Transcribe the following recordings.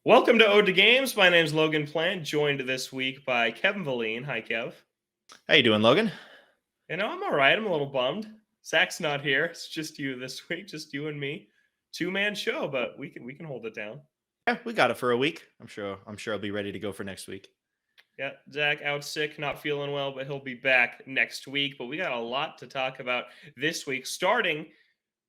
Welcome to Ode to Games. My name's Logan Plant, joined this week by Kevin Valine. Hi, Kev. How you doing, Logan? I'm all right. I'm a little bummed. Zach's not here. It's just you this week, just you and me. Two-man show, but we can hold it down. Yeah, we got it for a week. I'm sure I'll be ready to go for next week. Yeah, Zach out sick, not feeling well, but he'll be back next week. But we got a lot to talk about this week, starting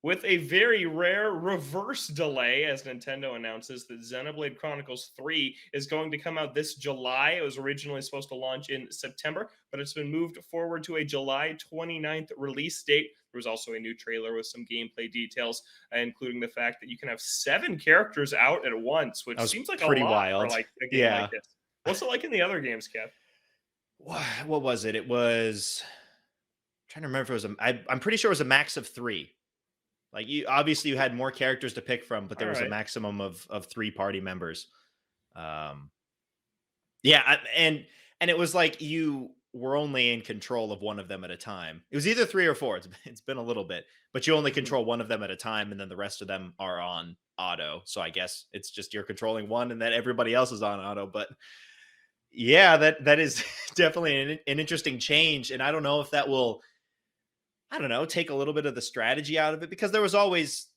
with a very rare reverse delay as Nintendo announces that Xenoblade Chronicles 3 is going to come out this July. It was originally supposed to launch in September, but it's been moved forward to a July 29th release date. There was also a new trailer with some gameplay details, including the fact that you can have 7 characters out at once, which That was seems like a pretty lot for wild. like a game like Yeah. this. What's it like in the other games, Kev? What was it? It was trying to remember if it was I'm pretty sure it was a max of 3. Like you had more characters to pick from, but there All was a right. maximum of 3 party members. Um yeah, and it was like you were only in control of one of them at a time. It was either 3 or 4. It's been a little bit, but you only Mhm. control one of them at a time and then the rest of them are on auto. So I guess it's just you're controlling one and then everybody else is on auto, but yeah, that is definitely an interesting change, and I don't know if that will, I don't know, take a little bit of the strategy out of it because there was always,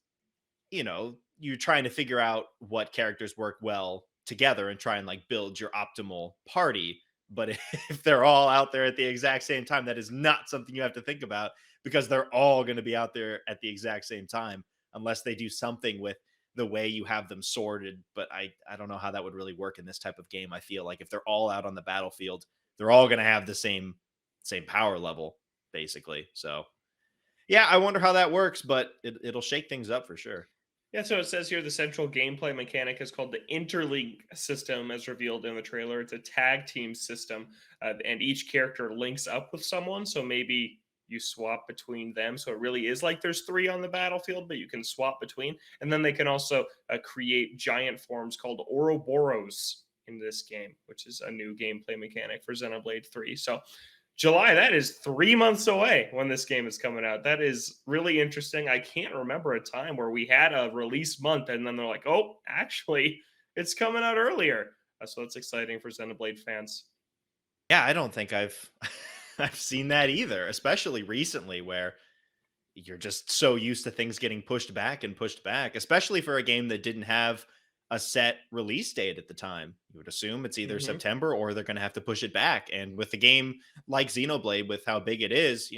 you're trying to figure out what characters work well together and try and like build your optimal party. But if they're all out there at the exact same time, that is not something you have to think about because they're all going to be out there at the exact same time unless they do something with the way you have them sorted. But I don't know how that would really work in this type of game. I feel like if they're all out on the battlefield, they're all going to have the same power level basically. So yeah, I wonder how that works, but it'll shake things up for sure. Yeah, so it says here the central gameplay mechanic is called the interleague system, as revealed in the trailer. It's a tag team system, and each character links up with someone. So maybe you swap between them. So it really is like there's 3 on the battlefield, but you can swap between. And then they can also create giant forms called Ouroboros in this game, which is a new gameplay mechanic for Xenoblade 3. So July, that is 3 months away when this game is coming out. That is really interesting. I can't remember a time where we had a release month and then they're like, oh, actually, it's coming out earlier. So that's exciting for Xenoblade fans. Yeah, I don't think I've I've seen that either, especially recently where you're just so used to things getting pushed back, especially for a game that didn't have a set release date at the time. You would assume it's either Hmm. September or they're going to have to push it back. And with a game like Xenoblade, with how big it is,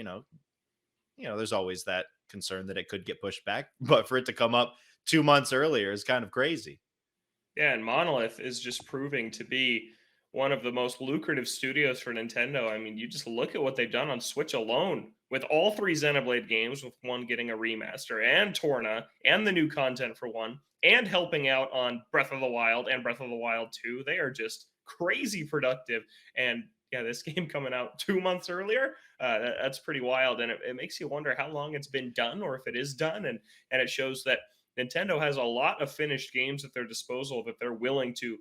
there's always that concern that it could get pushed back. But for it to come up 2 months earlier is kind of crazy. Yeah, and Monolith is just proving to be one of the most lucrative studios for Nintendo. I mean, you just look at what they've done on Switch alone with all 3 Xenoblade games, with one getting a remaster, and Torna, and the new content for one, and helping out on Breath of the Wild and Breath of the Wild 2. They are just crazy productive. And yeah, this game coming out 2 months earlier, that's pretty wild. And it makes you wonder how long it's been done or if it is done. And it shows that Nintendo has a lot of finished games at their disposal that they're willing to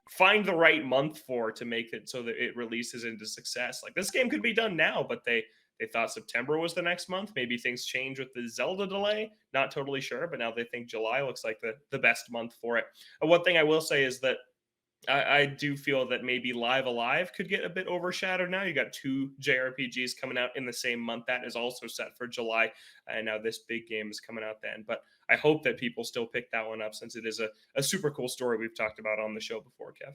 find the right month for to make it so that it releases into success. Like this game could be done now, but they thought September was the next month. Maybe things change with the Zelda delay. Not totally sure, but now they think July looks like the best month for it. One thing I will say is that I do feel that maybe Live Alive could get a bit overshadowed now. You got 2 JRPGs coming out in the same month. That is also set for July. And now this big game is coming out then. But I hope that people still pick that one up since it is a super cool story we've talked about on the show before, Kev.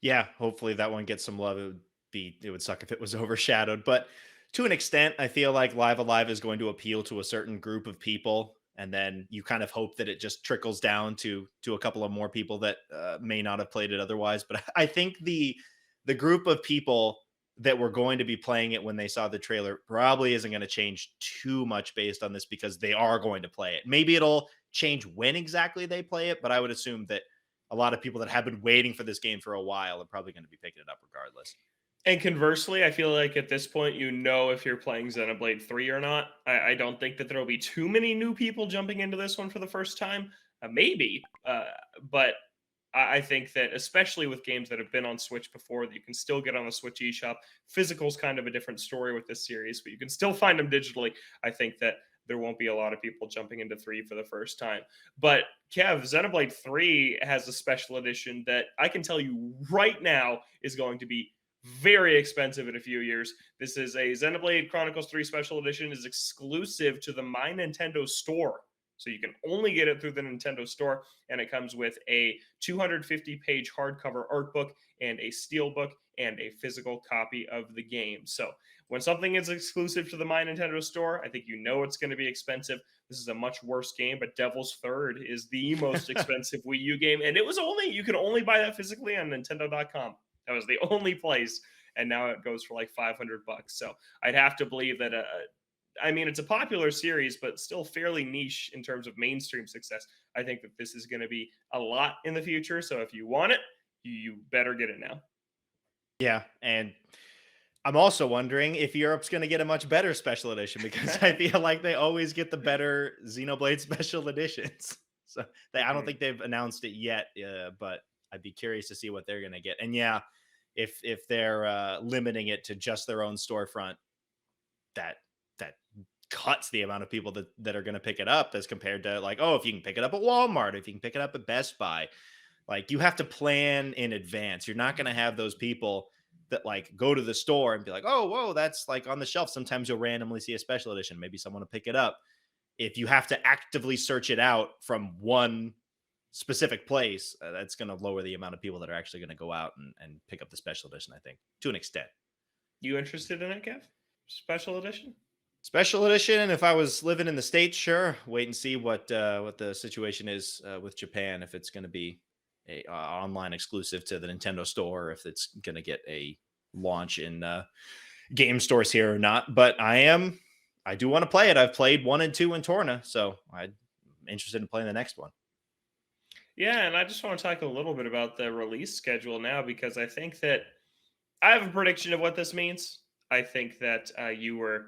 Yeah, hopefully that one gets some love. It would suck if it was overshadowed, but to an extent, I feel like Live Alive is going to appeal to a certain group of people, and then you kind of hope that it just trickles down to a couple of more people that may not have played it otherwise. But I think the group of people that were going to be playing it when they saw the trailer probably isn't going to change too much based on this because they are going to play it. Maybe it'll change when exactly they play it, but I would assume that a lot of people that have been waiting for this game for a while are probably going to be picking it up regardless. And conversely, I feel like at this point, you know if you're playing Xenoblade 3 or not. I don't think that there will be too many new people jumping into this one for the first time. Maybe, but I think that especially with games that have been on Switch before, that you can still get on the Switch eShop. Physical's kind of a different story with this series, but you can still find them digitally. I think that there won't be a lot of people jumping into 3 for the first time. But Kev, Xenoblade 3 has a special edition that I can tell you right now is going to be very expensive in a few years. This is a Xenoblade Chronicles 3 special edition, is exclusive to the My Nintendo store. So you can only get it through the Nintendo store, and it comes with a 250-page hardcover art book and a steel book and a physical copy of the game. So when something is exclusive to the My Nintendo store, I think you know it's going to be expensive. This is a much worse game, but Devil's Third is the most expensive Wii U game, and you could only buy that physically on Nintendo.com. That was the only place, and now it goes for like $500. So I'd have to believe that it's a popular series, but still fairly niche in terms of mainstream success. I think that this is going to be a lot in the future. So if you want it, you better get it now. Yeah, and I'm also wondering if Europe's going to get a much better special edition, because I feel like they always get the better Xenoblade special editions. So I don't think they've announced it yet, but I'd be curious to see what they're going to get. And yeah, if they're limiting it to just their own storefront, that cuts the amount of people that are going to pick it up as compared to like, oh, if you can pick it up at Walmart, if you can pick it up at Best Buy. Like, you have to plan in advance. You're not going to have those people that like go to the store and be like, oh, whoa, that's like on the shelf. Sometimes you'll randomly see a special edition. Maybe someone will pick it up. If you have to actively search it out from one specific place, that's going to lower the amount of people that are actually going to go out and pick up the special edition, I think, to an extent. You interested in it, Kev? Special edition? Special edition, and if I was living in the States, sure. Wait and see what the situation is with Japan, if it's going to be a online exclusive to the Nintendo store, or if it's going to get a launch in game stores here or not. But I do want to play it. I've played 1 and 2 in Torna, so I'm interested in playing the next one. Yeah, and I just want to talk a little bit about the release schedule now, because I think that I have a prediction of what this means. I think that you were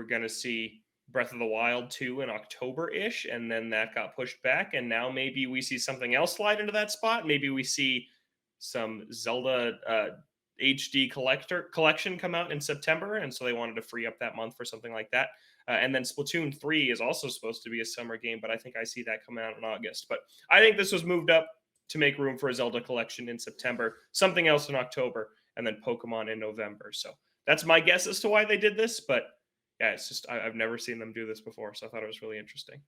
going to see Breath of the Wild 2 in October-ish, and then that got pushed back, and now maybe we see something else slide into that spot. Maybe we see some Zelda HD collection come out in September, and so they wanted to free up that month for something like that. And then Splatoon 3 is also supposed to be a summer game, but I think I see that coming out in August. But I think this was moved up to make room for a Zelda collection in September, something else in October, and then Pokemon in November. So that's my guess as to why they did this, but yeah, it's just I've never seen them do this before, so I thought it was really interesting.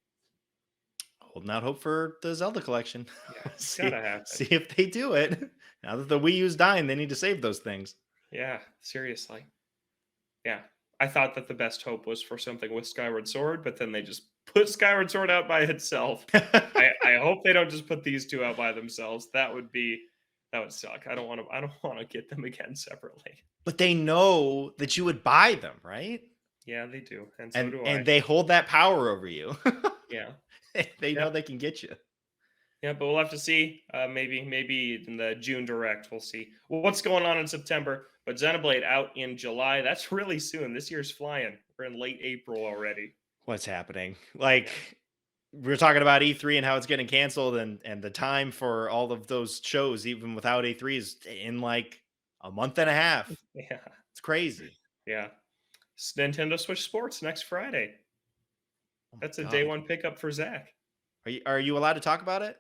Holding out hope for the Zelda collection. Yeah, it's gotta happen. See if they do it. Now that the Wii U's dying, they need to save those things. Yeah, seriously. Yeah, I thought that the best hope was for something with Skyward Sword, but then they just put Skyward Sword out by itself. I hope they don't just put these two out by themselves. That would suck. I don't want to get them again separately. But they know that you would buy them, right? Yeah, they do, and so do I. And they hold that power over you. Yeah, they know they can get you. Yeah, but we'll have to see. Maybe in the June Direct, we'll see what's going on in September. But Xenoblade out in July. That's really soon. This year's flying. We're in late April already. What's happening? Like, we're talking about E3 and how it's getting canceled, and the time for all of those shows, even without E3, is in like a month and a half. Yeah, it's crazy. Yeah. Nintendo Switch Sports next Friday. That's a day one pickup for Zach. Are you allowed to talk about it?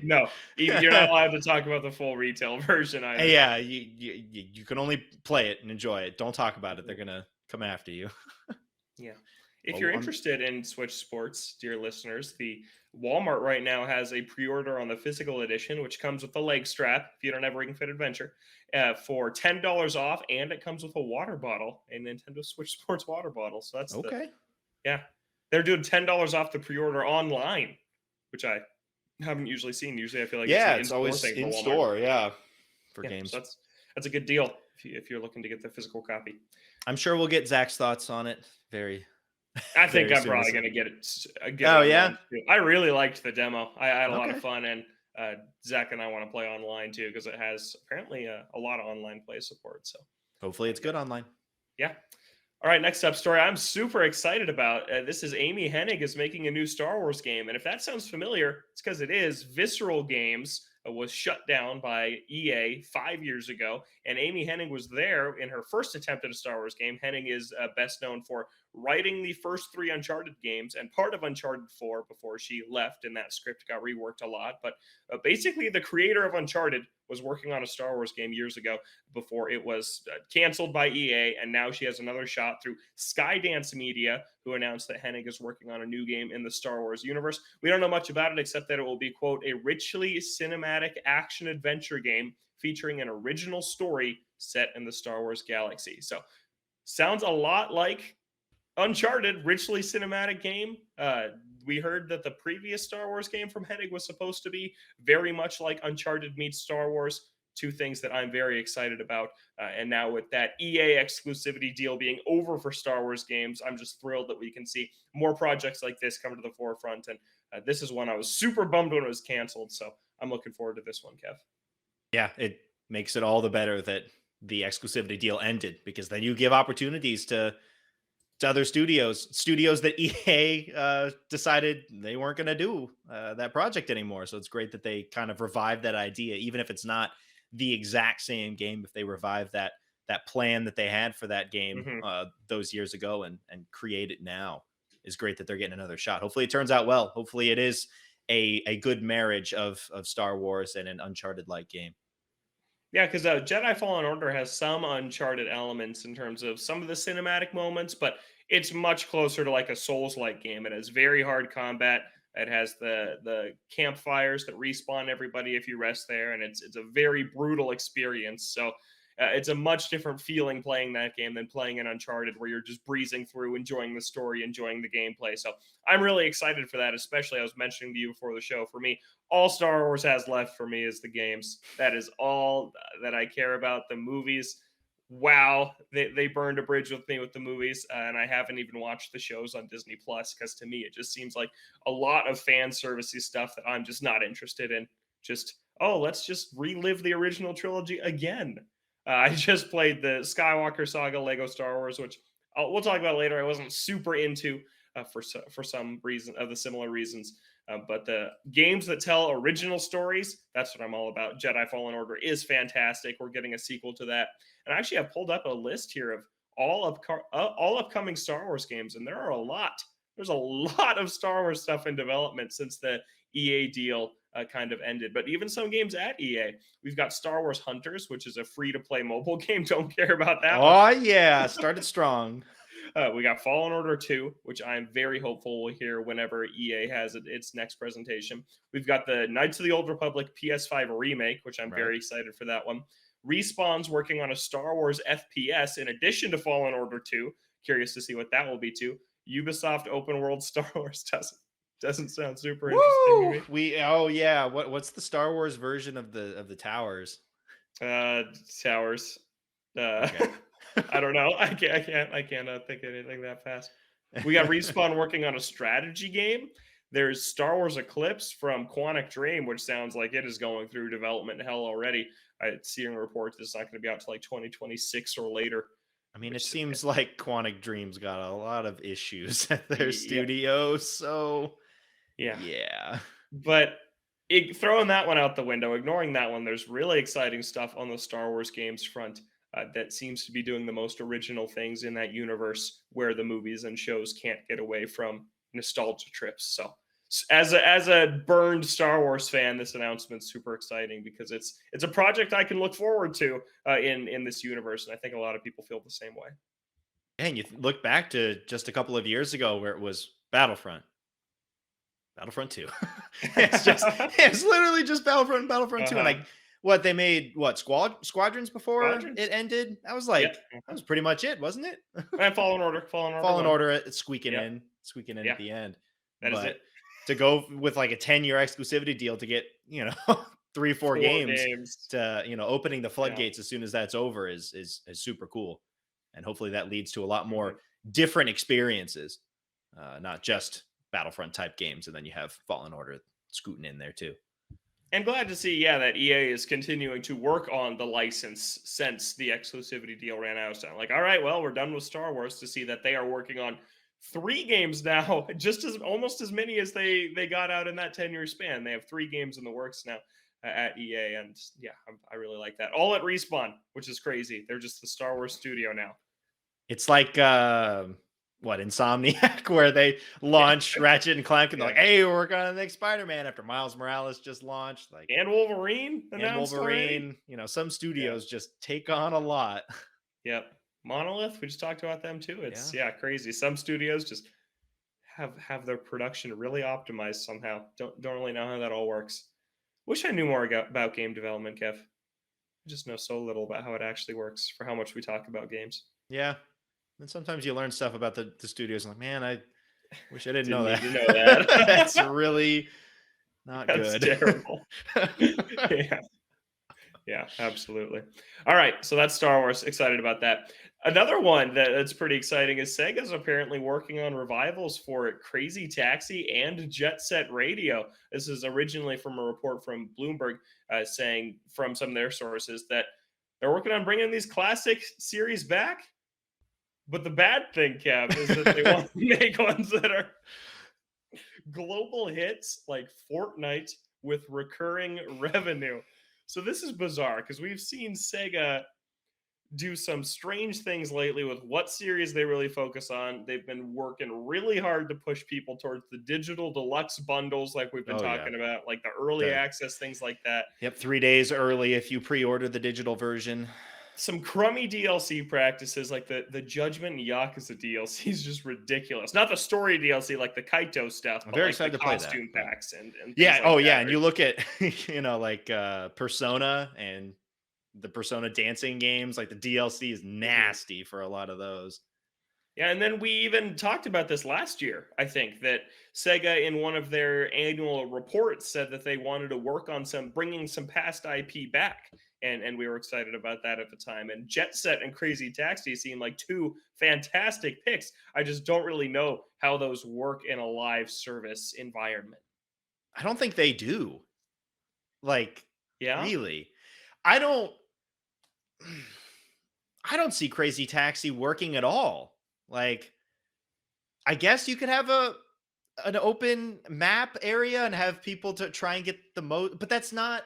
No, you're not allowed to talk about the full retail version either. Yeah, you can only play it and enjoy it. Don't talk about it. They're gonna come after you. Yeah. If you're interested in Switch Sports, dear listeners, the Walmart right now has a pre-order on the physical edition, which comes with the leg strap, if you don't have Ring Fit Adventure, for $10 off, and it comes with a water bottle, a Nintendo Switch Sports water bottle. So that's okay. Yeah. They're doing $10 off the pre-order online, which I haven't usually seen. Usually I feel like it's always in store, for games. So that's a good deal if you're looking to get the physical copy. I'm sure we'll get Zach's thoughts on it I think I'm probably going to get it. Yeah? I really liked the demo. I had a lot of fun, and Zach and I want to play online too, because it has apparently a lot of online play support. So hopefully it's good online. Yeah. All right, next up story I'm super excited about. This is Amy Hennig is making a new Star Wars game. And if that sounds familiar, it's because it is. Visceral Games was shut down by EA 5 years ago. And Amy Hennig was there in her first attempt at a Star Wars game. Hennig is best known for writing the first three Uncharted games and part of Uncharted 4 before she left, and that script got reworked a lot. But basically, the creator of Uncharted was working on a Star Wars game years ago before it was canceled by EA, and now she has another shot through Skydance Media, who announced that Hennig is working on a new game in the Star Wars universe. We don't know much about it except that it will be, quote, a richly cinematic action-adventure game featuring an original story set in the Star Wars galaxy. So, sounds a lot like Uncharted, richly cinematic game. We heard that the previous Star Wars game from Hennig was supposed to be very much like Uncharted meets Star Wars. Two things that I'm very excited about. And now with that EA exclusivity deal being over for Star Wars games, I'm just thrilled that we can see more projects like this come to the forefront. And this is one I was super bummed when it was canceled. So I'm looking forward to this one, Kev. Yeah, it makes it all the better that the exclusivity deal ended, because then you give opportunities to other studios that EA decided they weren't going to do that project anymore. So it's great that they kind of revived that idea, even if it's not the exact same game. If they revive that plan that they had for that game those years ago and create it now, is great that they're getting another shot. Hopefully it turns out well. Hopefully it is a good marriage of Star Wars and an Uncharted-like game. Yeah, because Jedi Fallen Order has some Uncharted elements in terms of some of the cinematic moments, but it's much closer to like a Souls-like game. It has very hard combat. It has the campfires that respawn everybody if you rest there, and it's a very brutal experience. So it's a much different feeling playing that game than playing an Uncharted, where you're just breezing through, enjoying the story, enjoying the gameplay. So I'm really excited for that, especially I was mentioning to you before the show, for me, all Star Wars has left for me is the games. That is all that I care about. The movies, wow, they burned a bridge with me with the movies, and I haven't even watched the shows on Disney Plus, because to me it just seems like a lot of fan servicey stuff that I'm just not interested in. Just, oh, let's just relive the original trilogy again. I just played the Skywalker Saga Lego Star Wars, which we'll talk about later. I wasn't super into for some reason, of the similar reasons. But the games that tell original stories, that's what I'm all about. Jedi Fallen Order is fantastic. We're getting a sequel to that. And actually, I've pulled up a list here of all upcoming Star Wars games, and there are a lot. There's a lot of Star Wars stuff in development since the EA deal kind of ended. But even some games at EA, we've got Star Wars Hunters, which is a free-to-play mobile game. Don't care about that one. Yeah, started strong. We got Fallen Order 2, which I'm very hopeful we'll hear whenever EA has its next presentation. We've got the Knights of the Old Republic PS5 remake, which I'm very excited for that one. Respawn's working on a Star Wars FPS in addition to Fallen Order 2. Curious to see what that will be too. Ubisoft open world Star Wars doesn't sound super interesting to me. What's the Star Wars version of the towers? Towers. Okay. I don't know. I can't think of anything that fast. We got Respawn working on a strategy game. There's Star Wars Eclipse from Quantic Dream, which sounds like it is going through development hell already. I'm seeing reports it's not going to be out to like 2026 or later. I mean, it seems like Quantic Dream's got a lot of issues at their studio, so yeah. But throwing that one out the window, ignoring that one, there's really exciting stuff on the Star Wars games front that seems to be doing the most original things in that universe, where the movies and shows can't get away from nostalgia trips. So as a burned Star Wars fan, this announcement's super exciting, because it's a project I can look forward to in this universe, and I think a lot of people feel the same way. And you look back to just a couple of years ago where it was Battlefront 2. it's literally just Battlefront 2, and they made Squadrons before it ended. I was like, that was pretty much it, wasn't it? And Fallen Order, squeaking in at the end. That is it. To go with like a 10-year exclusivity deal to get 3-4 games to opening the floodgates as soon as that's over is super cool, and hopefully that leads to a lot more different experiences, not just Battlefront type games, and then you have Fallen Order scooting in there too. And glad to see, that EA is continuing to work on the license since the exclusivity deal ran out. So I'm like, all right, well, we're done with Star Wars, to see that they are working on 3 games now, almost as many as they got out in that 10-year span. They have 3 games in the works now. at EA, and yeah, I really like that. All at Respawn, which is crazy. They're just the Star Wars studio now. It's like what, Insomniac, where they Yeah, launch Ratchet and Clank and they're yeah. like, hey, we're working on the next Spider-Man after Miles Morales just launched, like, And Wolverine and announced already. Wolverine. Some Yeah. studios just take on a lot. Yep. Monolith, we just talked about them too. It's Yeah. yeah, crazy. Some studios just have their production really optimized somehow. Don't really know how that all works. Wish I knew more about game development, Kev. I just know so little about how it actually works for how much we talk about games. Yeah. And sometimes you learn stuff about the studios. I'm like, man, I wish I didn't know Didn't need that. to know that. That's really not That's good. terrible. Yeah. Yeah, absolutely. All right, so that's Star Wars. Excited about that. Another one that's pretty exciting is Sega's apparently working on revivals for Crazy Taxi and Jet Set Radio. This is originally from a report from Bloomberg saying from some of their sources that they're working on bringing these classic series back. But the bad thing, Kev, is that they want to make ones that are global hits like Fortnite with recurring revenue. So this is bizarre because we've seen Sega do some strange things lately with what series they really focus on. They've been working really hard to push people towards the digital deluxe bundles, like we've been Oh yeah. talking about, like the early The access, things like that. Yep, 3 days early if you pre-order the digital version. Some crummy DLC practices, like the Judgment and Yakuza DLC is just ridiculous. Not the story DLC, like the Kaito stuff, I'm but very like the excited to play that. costume Yeah. packs and things Yeah. like Oh that yeah. And are you look at like Persona and the Persona dancing games, like the DLC is nasty for a lot of those. Yeah, and then we even talked about this last year. I think that Sega, in one of their annual reports, said that they wanted to work on bringing some past IP back, and we were excited about that at the time. And Jet Set and Crazy Taxi seem like two fantastic picks. I just don't really know how those work in a live service environment. I don't think they do. Like, Yeah. really. I don't I don't see Crazy Taxi working at all. Like, I guess you could have an open map area and have people to try and get the most, but that's not,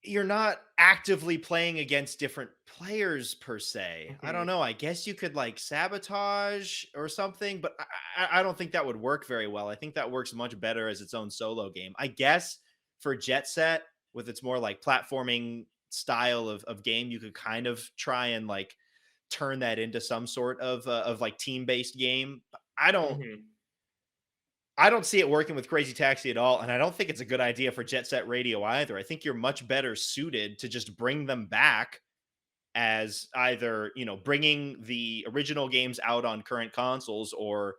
you're not actively playing against different players per se. I don't Mhm. know. I guess you could like sabotage or something, but I don't think that would work very well. I think that works much better as its own solo game. I guess for Jet Set, with its more like platforming style of game, you could kind of try and like turn that into some sort of like team based game. Mhm. I don't see it working with Crazy Taxi at all, and I don't think it's a good idea for Jet Set Radio either. I think you're much better suited to just bring them back as either, bringing the original games out on current consoles or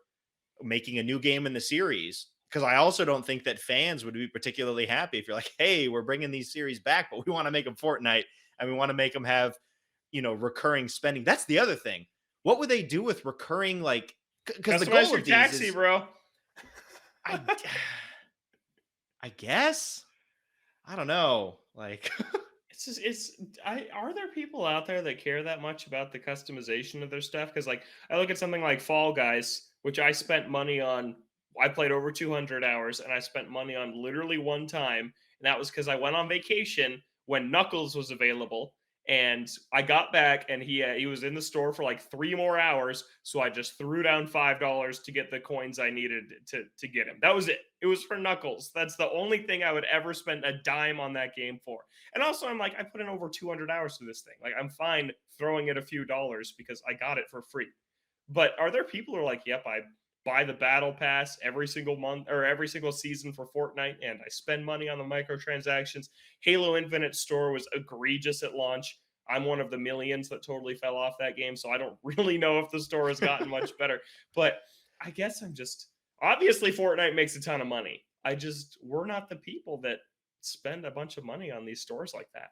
making a new game in the series. Because I also don't think that fans would be particularly happy if you're like, hey, we're bringing these series back, but we want to make them Fortnite and we want to make them have, recurring spending. That's the other thing. What would they do with recurring, like, because the Customize goal your of these taxi, is, bro. I, I guess, I don't know. Like, It's just are there people out there that care that much about the customization of their stuff? Because like I look at something like Fall Guys, which I spent money on. I played over 200 hours, and I spent money on literally one time, and that was because I went on vacation when Knuckles was available, and I got back, and he was in the store for like 3 more hours, so I just threw down $5 to get the coins I needed to get him. That was it. It was for Knuckles. That's the only thing I would ever spend a dime on that game for. And also, I'm like, I put in over 200 hours to this thing. Like, I'm fine throwing it a few dollars because I got it for free. But are there people who are like, yep, I buy the battle pass every single month or every single season for Fortnite, and I spend money on the microtransactions? Halo Infinite Store was egregious at launch. I'm one of the millions that totally fell off that game, so I don't really know if the store has gotten much better. But I guess I'm just obviously Fortnite makes a ton of money. We're not the people that spend a bunch of money on these stores like that.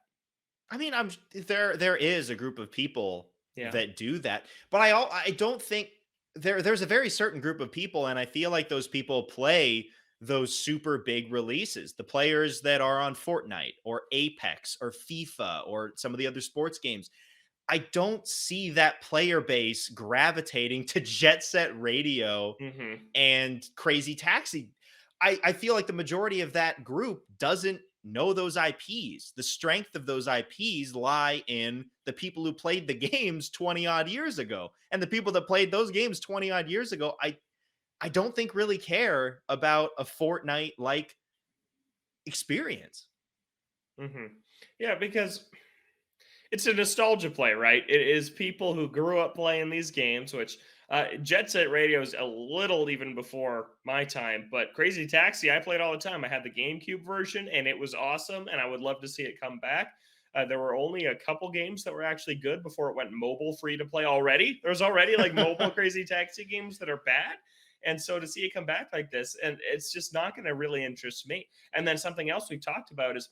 I mean, there is a group of people Yeah. that do that, but I don't think there's a very certain group of people, and I feel like those people play those super big releases. The players that are on Fortnite or Apex or FIFA or some of the other sports games. I don't see that player base gravitating to Jet Set Radio Hmm. and Crazy Taxi. I feel like the majority of that group doesn't know those IPs. The strength of those IPs lie in the people who played the games 20 odd years ago. And the people that played those games 20 odd years ago, I don't think really care about a Fortnite like experience. Hmm. Yeah, because it's a nostalgia play, right? It is people who grew up playing these games, which Jet Set Radio is a little even before my time, but Crazy Taxi, I played all the time. I had the GameCube version and it was awesome, and I would love to see it come back. There were only a couple games that were actually good before it went mobile free to play already. There's already like mobile Crazy Taxi games that are bad. And so to see it come back like this, and it's just not going to really interest me. And then something else we talked about is,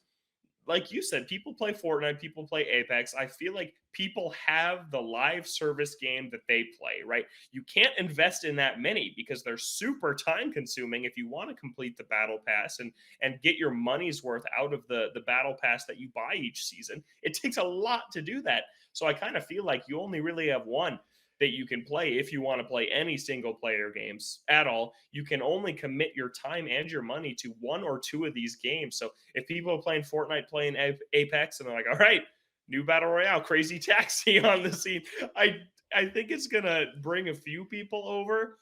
like you said, people play Fortnite, people play Apex. I feel like people have the live service game that they play, right? You can't invest in that many because they're super time consuming if you want to complete the battle pass and get your money's worth out of the battle pass that you buy each season. It takes a lot to do that. So I kind of feel like you only really have one that you can play if you want to play any single player games at all. You can only commit your time and your money to one or two of these games. So if people are playing Fortnite, playing Apex, and they're like, all right, new battle royale, Crazy Taxi on the scene, I think it's gonna bring a few people over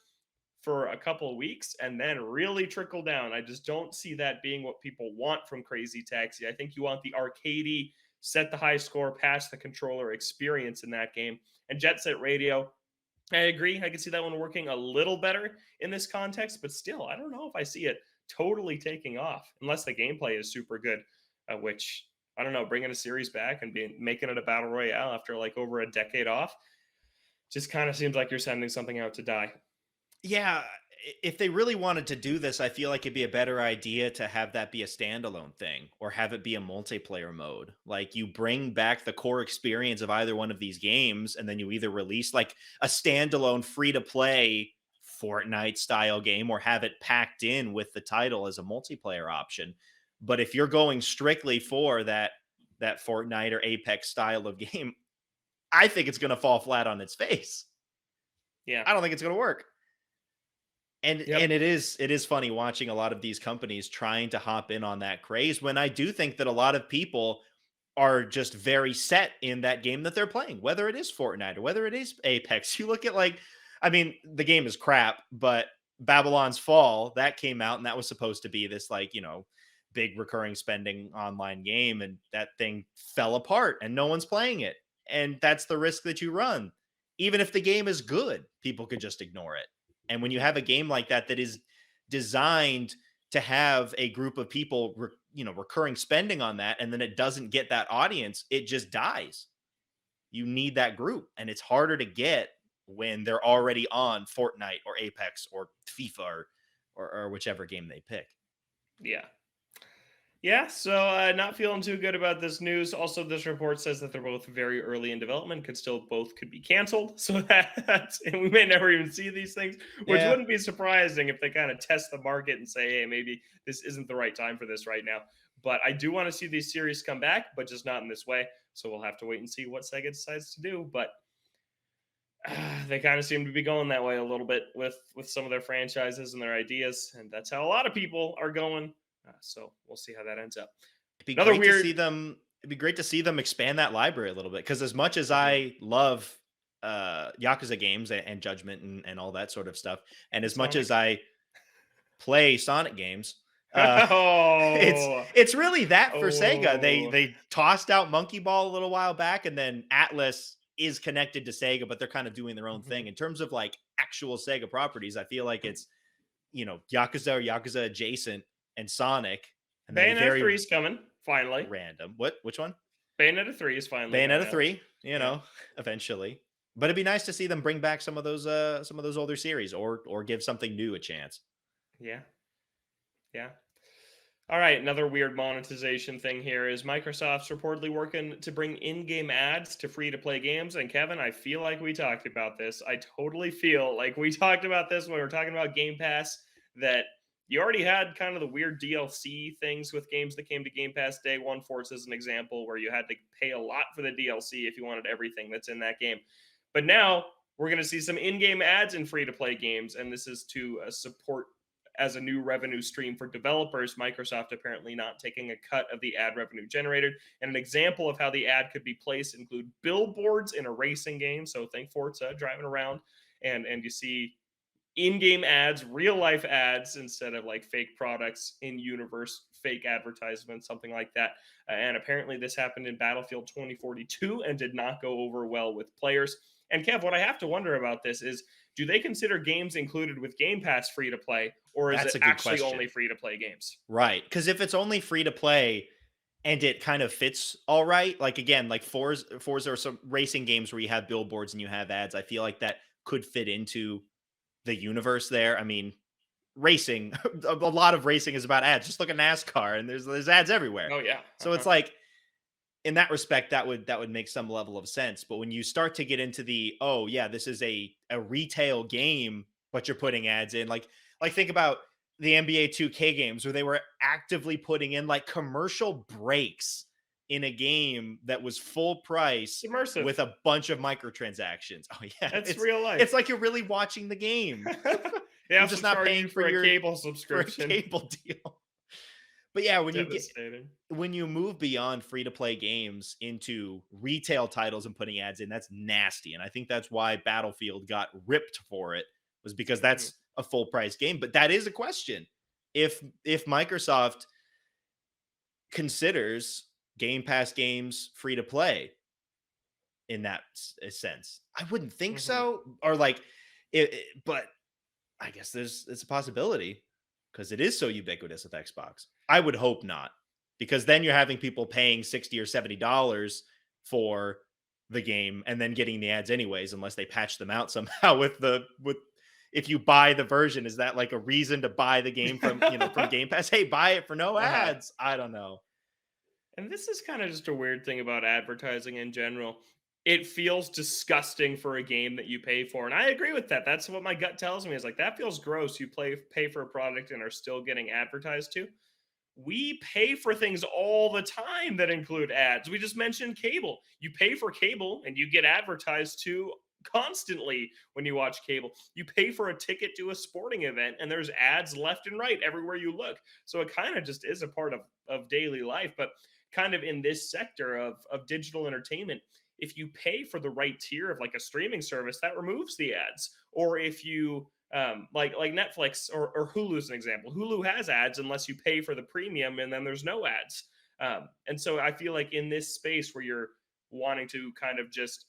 for a couple of weeks and then really trickle down. I just don't see that being what people want from Crazy Taxi. I think you want the arcadey, set the high score, pass the controller experience in that game. And Jet Set Radio, I agree. I can see that one working a little better in this context, but still, I don't know if I see it totally taking off unless the gameplay is super good, which I don't know, bringing a series back and making it a battle royale after like over a decade off just kind of seems like you're sending something out to die. Yeah, if they really wanted to do this, I feel like it'd be a better idea to have that be a standalone thing or have it be a multiplayer mode. Like you bring back the core experience of either one of these games, and then you either release like a standalone free to play Fortnite style game or have it packed in with the title as a multiplayer option. But if you're going strictly for that Fortnite or Apex style of game, I think it's going to fall flat on its face. Yeah. I don't think it's going to work. And Yep. it is funny watching a lot of these companies trying to hop in on that craze when I do think that a lot of people are just very set in that game that they're playing, whether it is Fortnite or whether it is Apex. You look at like, I mean, the game is crap, but Babylon's Fall, that came out and that was supposed to be this like, big recurring spending online game, and that thing fell apart and no one's playing it. And that's the risk that you run. Even if the game is good, people could just ignore it. And when you have a game like that that is designed to have a group of people, recurring spending on that, and then it doesn't get that audience, it just dies. You need that group, and it's harder to get when they're already on Fortnite or Apex or FIFA or whichever game they pick. Yeah. Yeah, so not feeling too good about this news. Also, this report says that they're both very early in development, could be canceled. So and we may never even see these things, which Yeah. wouldn't be surprising if they kind of test the market and say, hey, maybe this isn't the right time for this right now. But I do want to see these series come back, but just not in this way. So we'll have to wait and see what Sega decides to do. But they kind of seem to be going that way a little bit with some of their franchises and their ideas, and that's how a lot of people are going. So we'll see how that ends up. It'd be Another great to weird. see them. It'd be great to see them expand that library a little bit, because as much as Mhm. I love Yakuza games and Judgment and all that sort of stuff, and as much Sonic. as I play Sonic games, uh, it's Oh, it's really that for Sega. They oh. they tossed out Monkey Ball a little while back, and then Atlas is connected to Sega, but they're kind of doing their own thing Mhm. in terms of like actual Sega properties. I feel like it's Yakuza or Yakuza adjacent and Sonic, and then a Bayonetta very 3 is coming finally. random. What? Which one? Bayonetta 3 is finally coming Bayonetta out. 3, Yeah, eventually. But it'd be nice to see them bring back some of those older series, or give something new a chance. yeah, yeah. All right, another weird monetization thing here is Microsoft's reportedly working to bring in-game ads to free-to-play games. And Kevin, I feel like we talked about this. I totally feel like we talked about this when we were talking about Game Pass, that you already had kind of the weird DLC things with games that came to Game Pass day one. Force as an example, where you had to pay a lot for the DLC if you wanted everything that's in that game. But now we're going to see some in-game ads in free-to-play games, and this is to support as a new revenue stream for developers. Microsoft apparently not taking a cut of the ad revenue generated. And an example of how the ad could be placed include billboards in a racing game. So think Forza, driving around, and you see in-game ads, real life ads, instead of like fake products, in universe fake advertisements, something like that. And apparently this happened in Battlefield 2042 and did not go over well with players. And Kev, what I have to wonder about this is, do they consider games included with Game Pass free to play, or is That's it a good actually question. only free to play games? Right. Because if it's only free to play and it kind of fits all right, like again, like Forza or some racing games where you have billboards and you have ads, I feel like that could fit into the universe there. I mean, racing, a lot of racing is about ads. Just look at NASCAR and there's ads everywhere. Oh yeah. So it's like, in that respect, that would make some level of sense. But when you start to get into the, oh yeah, this is a retail game, but you're putting ads in, like think about the NBA 2K games where they were actively putting in like commercial breaks in a game that was full price Immersive. with a bunch of microtransactions. Oh yeah, That's real life. it's like you're really watching the game. They You're also just not charge paying you for for your a cable for a subscription. cable deal. But yeah, Devastating. when you move beyond free to play games into retail titles and putting ads in, that's nasty. And I think that's why Battlefield got ripped for it, was because Mhm. that's a full price game. But that is a question. If Microsoft considers Game Pass games free to play in that sense, I wouldn't think Mhm. so. Or like but I guess it's a possibility because it is so ubiquitous with Xbox. I would hope not, because then you're having people paying $60 or $70 for the game and then getting the ads anyways, unless they patch them out somehow with if you buy the version. Is that like a reason to buy the game from, from Game Pass? Hey, buy it for no Uh-huh. ads. I don't know. And this is kind of just a weird thing about advertising in general. It feels disgusting for a game that you pay for. And I agree with that. That's what my gut tells me, is like, that feels gross. You pay for a product and are still getting advertised to. We pay for things all the time that include ads. We just mentioned cable. You pay for cable and you get advertised to constantly when you watch cable. You pay for a ticket to a sporting event and there's ads left and right everywhere you look. So it kind of just is a part of daily life. But kind of in this sector of digital entertainment, if you pay for the right tier of like a streaming service, that removes the ads. Or if you like Netflix or Hulu is an example. Hulu has ads unless you pay for the premium, and then there's no ads. And so I feel like in this space where you're wanting to kind of just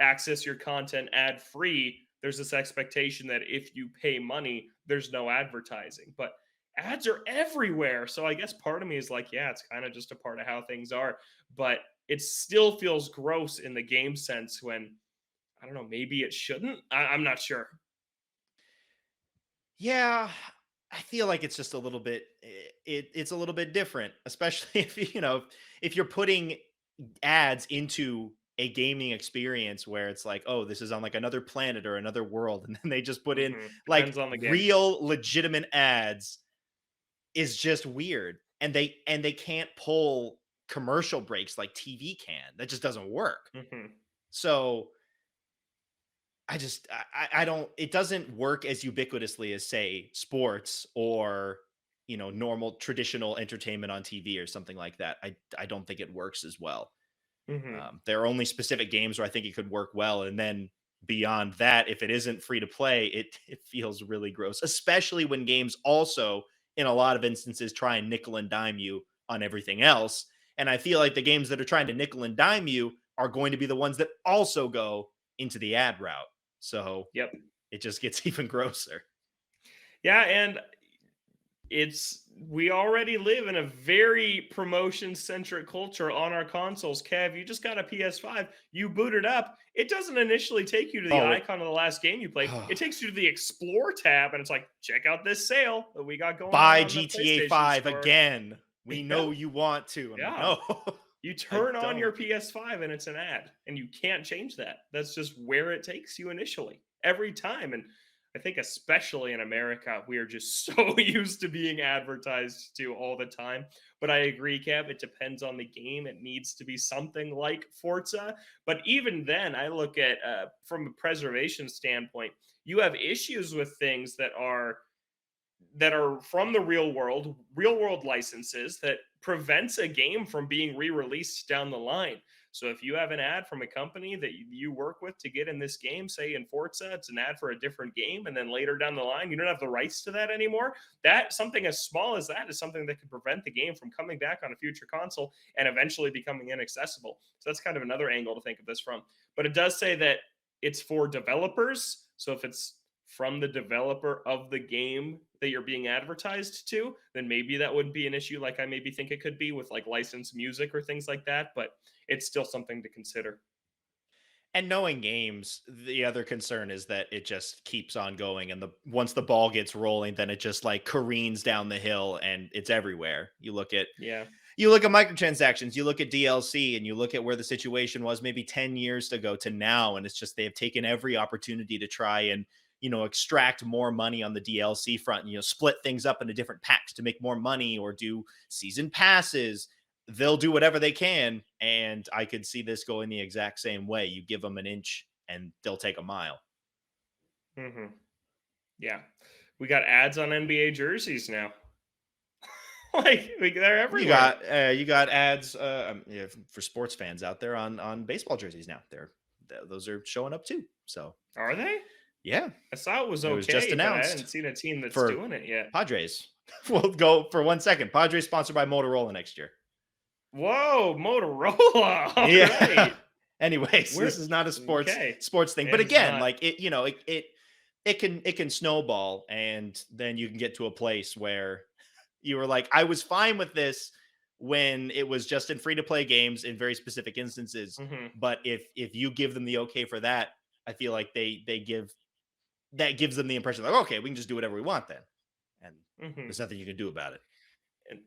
access your content ad free, there's this expectation that if you pay money, there's no advertising. But ads are everywhere. So I guess part of me is like, yeah, it's kind of just a part of how things are. But it still feels gross in the game sense when, I don't know, maybe it shouldn't. I'm not sure. Yeah, I feel like it's just a little bit it's a little bit different, especially if if you're putting ads into a gaming experience where it's like, oh, this is on like another planet or another world, and then they just put in like Depends on the game. real legitimate ads, is just weird. And they can't pull commercial breaks like TV can. That just doesn't work. Mhm. So I don't, it doesn't work as ubiquitously as say sports or normal traditional entertainment on TV or something like that. I don't think it works as well. Mhm. There are only specific games where I think it could work well, and then beyond that, if it isn't free to play, it feels really gross, especially when games also in a lot of instances try and nickel and dime you on everything else. And I feel like the games that are trying to nickel and dime you are going to be the ones that also go into the ad route. So Yep. it just gets even grosser. Yeah, and we already live in a very promotion centric culture on our consoles. Kev, you just got a PS5, you boot it up. It doesn't initially take you to the Oh, icon of the last game you played. It takes you to the Explore tab, and it's like, check out this sale that we got going buy on the GTA PlayStation 5 Store. again. We Yeah, know you want to. I'm like, yeah. no, You I turn on don't. your PS5 and it's an ad, and you can't change that. That's just where it takes you initially, every time. And I think, especially in America, we are just so used to being advertised to all the time. But I agree, Kev, it depends on the game. It needs to be something like Forza. But even then, I look at, from a preservation standpoint, you have issues with things that are that are from the real world licenses that prevents a game from being re-released down the line. So if you have an ad from a company that you work with to get in this game, say in Forza, it's an ad for a different game, and then later down the line you don't have the rights to that anymore. That something as small as that is something that could prevent the game from coming back on a future console and eventually becoming inaccessible. So that's kind of another angle to think of this from. But it does say that it's for developers. So if it's from the developer of the game that you're being advertised to, then maybe that wouldn't be an issue like I maybe think it could be with like licensed music or things like that. But it's still something to consider. And knowing games, the other concern is that it just keeps on going, and the once the ball gets rolling, then it just like careens down the hill, and it's everywhere. Yeah. You look at microtransactions, you look at DLC, and you look at where the situation was maybe 10 years ago to now, and it's just they have taken every opportunity to try and extract more money on the DLC front, split things up into different packs to make more money or do season passes. They'll do whatever they can, and I could see this going the exact same way. You give them an inch and they'll take a mile. Hmm. Yeah. We got ads on NBA jerseys now. They're everywhere. You got ads yeah, for sports fans out there on baseball jerseys now. Those are showing up too. So Are they? yeah, I saw it was it was just okay, but I announced hadn't seen a team that's for doing it yet. Padres. We'll go for 1 second. Padres sponsored by Motorola next year. Whoa, Motorola. All Yeah. right. Anyways, We're this is not a okay. sports thing, It but is again, not. like it can snowball, and then you can get to a place where you were like, I was fine with this when it was just in free to play games in very specific instances, Hmm. but if you give them the okay for that, I feel like that gives them the impression like, okay, we can just do whatever we want then, and Hmm. there's nothing you can do about it.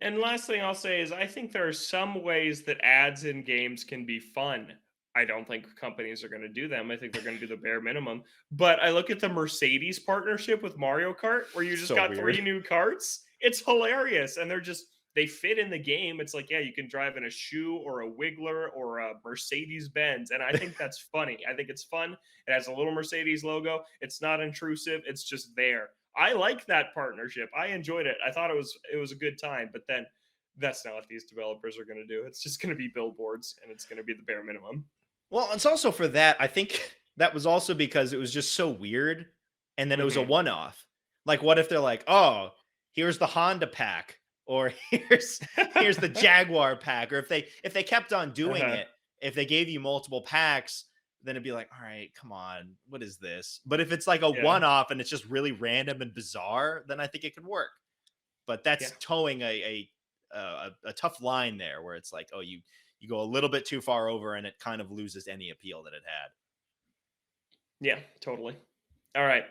And last thing I'll say is I think there are some ways that ads in games can be fun. I don't think companies are going to do them. I think they're going to do the bare minimum. But I look at the Mercedes partnership with Mario Kart, where you just So got three weird. new carts. It's hilarious. And they fit in the game. It's like, yeah, you can drive in a shoe or a Wiggler or a Mercedes Benz. And I think that's funny. I think it's fun. It has a little Mercedes logo. It's not intrusive. It's just there. I like that partnership. I enjoyed it. I thought it was a good time, but then that's not what these developers are going to do. It's just going to be billboards and it's going to be the bare minimum. Well, it's also for that. I think that was also because it was just so weird, and then it was a Hmm. one-off. Like, what if they're like, "Oh, here's the Honda pack," or "Here's the Jaguar pack," or if they kept on doing Uh-huh. it, if they gave you multiple packs, then it'd be like, "All right, come on, what is this?" But if it's like a Yeah. one-off and it's just really random and bizarre, then I think it could work. But Yeah. that's towing a tough line there, where it's like, oh, you go a little bit too far over, and it kind of loses any appeal that it had. Yeah, totally. All right.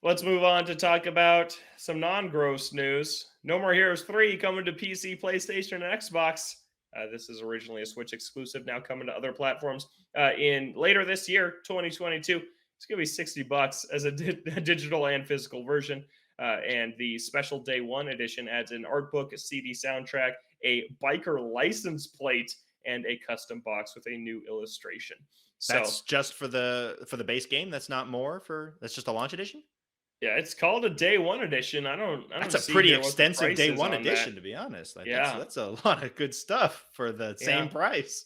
Let's move on to talk about some non-gross news. No More Heroes 3 coming to PC, PlayStation, and Xbox. This is originally a Switch exclusive, now coming to other platforms in later this year, 2022. It's going to be $60 as a digital and physical version. And the special day one edition adds an art book, a CD soundtrack, a biker license plate, and a custom box with a new illustration. So That's just for the base game. That's not more for that's just a launch edition. yeah, it's called a day one edition. I That's don't a see pretty here what the extensive price day is one on that. edition, to be honest. Like Yeah, that's a lot of good stuff for the yeah, same price.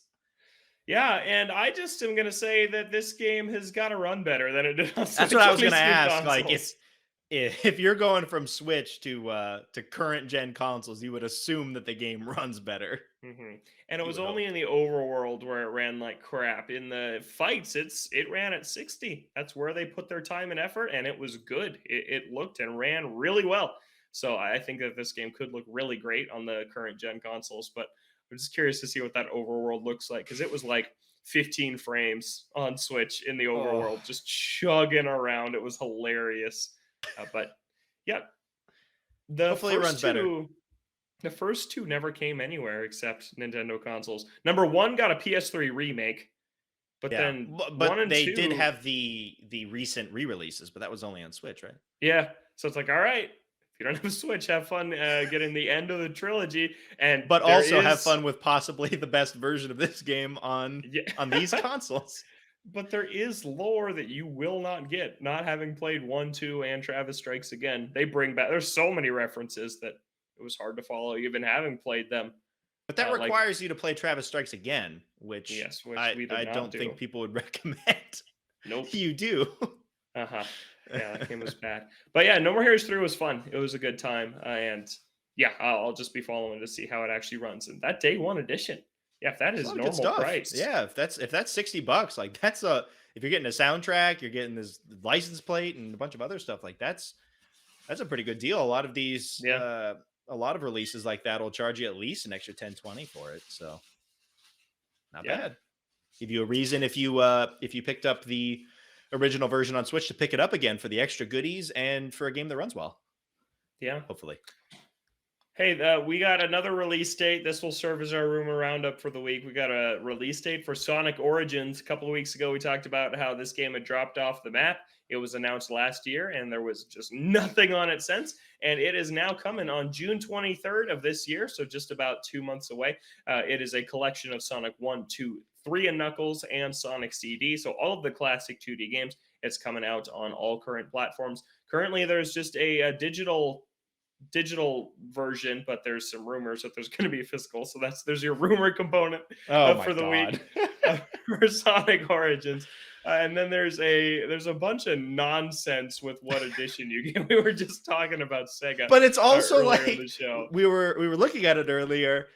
yeah. And I just am gonna say that this game has got to run better than it did on That's what Switch I on was gonna these new ask. Like consoles. if you're going from Switch to current gen consoles, you would assume that the game runs better. Hmm. And it You was would only hope. in the overworld where it ran like crap. In the fights, it ran at 60. That's where they put their time and effort, and it was good. It looked and ran really well. So I think that this game could look really great on the current gen consoles. But I'm just curious to see what that overworld looks like because it was like 15 frames on Switch in the Oh, overworld, just chugging around. It was hilarious. But yeah, the hopefully it runs first better. two the first two never came anywhere except Nintendo consoles. Number one got a PS3 remake, but Yeah, then one but and they did two, have the recent re-releases, but that was only on Switch, right? yeah. So it's like, all right, if you don't have a Switch, have fun getting the end of the trilogy. And But there also have is, fun with possibly the best version of this game on yeah, these consoles. But there is lore that you will not get, not having played 1, 2, and Travis Strikes Again. They bring back, there's so many references that it was hard to follow, even having played them. But that Like, requires you to play Travis Strikes Again, which yes, which I we did I not don't do. think people would recommend. Nope. You do. Uh-huh. Yeah, that game was bad. But yeah, No More Heroes 3 was fun. It was a good time. And yeah, I'll just be following to see how it actually runs. And that day one edition, yeah, if that There's a is lot of good normal stuff. price. Yeah, if that's $60, like that's a if you're getting a soundtrack, you're getting this license plate and a bunch of other stuff, like that's a pretty good deal. A lot of these Yeah. a lot of releases like that will charge you at least an extra 10-20 for it. So not Yeah. bad. Give you a reason if you picked up the original version on Switch to pick it up again for the extra goodies and for a game that runs well. Yeah. Hopefully. Hey, we got another release date. This will serve as our rumor roundup for the week. We got a release date for Sonic Origins. A couple of weeks ago, we talked about how this game had dropped off the map. It was announced last year, and there was just nothing on it since. And it is now coming on June 23rd of this year, so just about 2 months away. It is a collection of Sonic 1, 2, 3 and Knuckles and Sonic CD. So all of the classic 2D games. It's coming out on all current platforms. Currently, there's just a digital version, but there's some rumors that there's going to be a physical. So there's your rumor component for the week for Sonic Origins. And then there's a bunch of nonsense with what edition you get. We were just talking about Sega, but it's also like the show. we were looking at it earlier.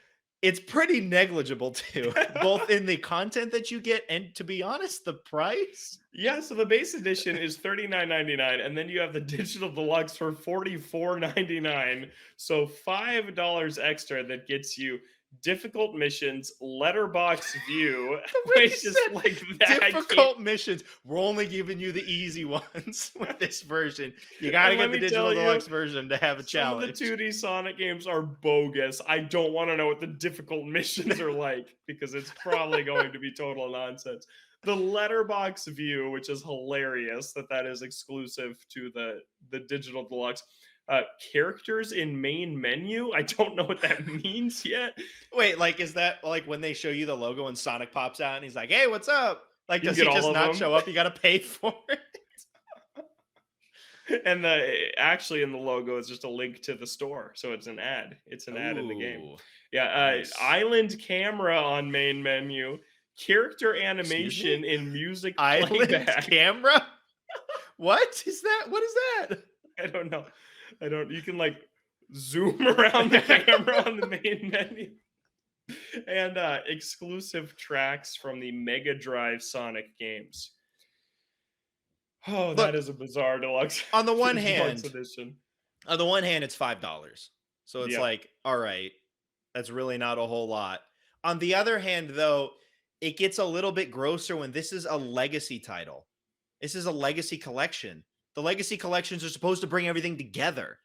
It's pretty negligible too, both in the content that you get and, to be honest, the price. Yeah, so the base edition is $39.99, and then you have the digital deluxe for $44.99. So $5 extra that gets you difficult missions, letterbox view, which is like that. Difficult missions. We're only giving you the easy ones with this version. You gotta get the digital deluxe version to have a challenge. Some of the 2D Sonic games are bogus. I don't want to know what the difficult missions are like because it's probably going to be total nonsense. The letterbox view, which is hilarious that is exclusive to the digital deluxe. Characters in main menu. I don't know what that means yet. Wait, like, is that like when they show you the logo and Sonic pops out and he's like, "Hey, what's up?" Like, does he just not show up? You got to pay for it. And actually in the logo is just a link to the store, so it's an ad. It's an ad in the game. Yeah, nice. Island camera on main menu. Character animation in music Island playback. Camera. What is that? What is that? I don't know. You can like zoom around the camera on the main menu. And exclusive tracks from the Mega Drive Sonic games. Oh, look, that is a bizarre deluxe. On the one hand, edition. On the one hand, it's $5. So it's like, all right, that's really not a whole lot. On the other hand, though, it gets a little bit grosser when this is a legacy title. This is a legacy collection. The legacy collections are supposed to bring everything together.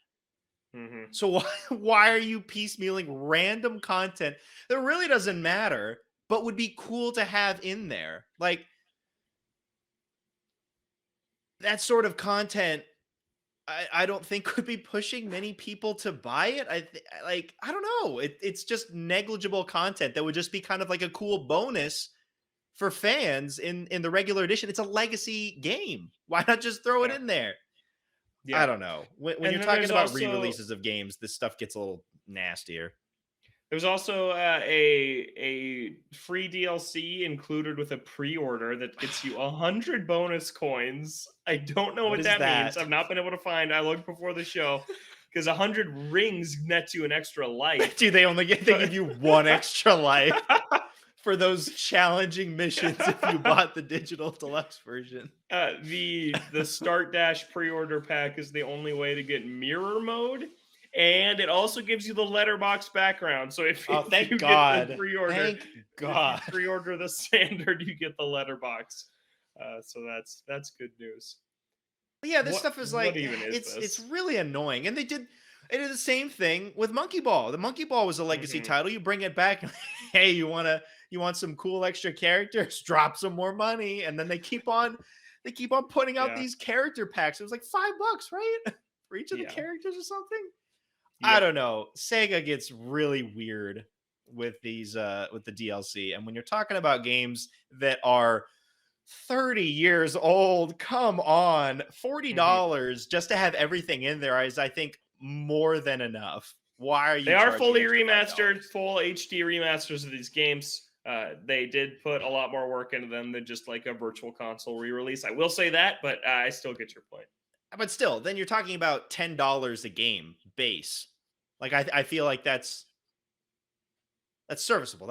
Mm-hmm. So why are you piecemealing random content that really doesn't matter, but would be cool to have in there? Like, that sort of content, I don't think would be pushing many people to buy it. I don't know. It's just negligible content that would just be kind of like a cool bonus for fans in the regular edition. It's a legacy game. Why not just throw it in there? Yeah. I don't know. When you're talking about re-releases of games, this stuff gets a little nastier. There's also a free DLC included with a pre-order that gets you 100 bonus coins. I don't know what that means. I've not been able to find. I looked before the show because 100 rings nets you an extra life. Dude, they give you one extra life for those challenging missions if you bought the digital deluxe version. The Start Dash pre-order pack is the only way to get mirror mode. And it also gives you the letterbox background. So if you get the pre-order the standard, you get the letterbox. So that's good news. But yeah, this stuff is like it's really annoying. And they did the same thing with Monkey Ball. The Monkey Ball was a legacy title. You bring it back. Hey, you want some cool extra characters? Drop some more money, and then they keep on putting out these character packs. It was like $5, right, for each of the characters or something. Yeah. I don't know. Sega gets really weird with these with the DLC. And when you're talking about games that are 30 years old. Come on. Mhm. $40 just to have everything in there is, I think, more than enough. Why are They you are charging an fully extra remastered, $5? full HD remasters of these games. They did put a lot more work into them than just like a virtual console re-release. I will say that, but I still get your point. But still, then you're talking about $10 a game base. Like I feel like that's serviceable.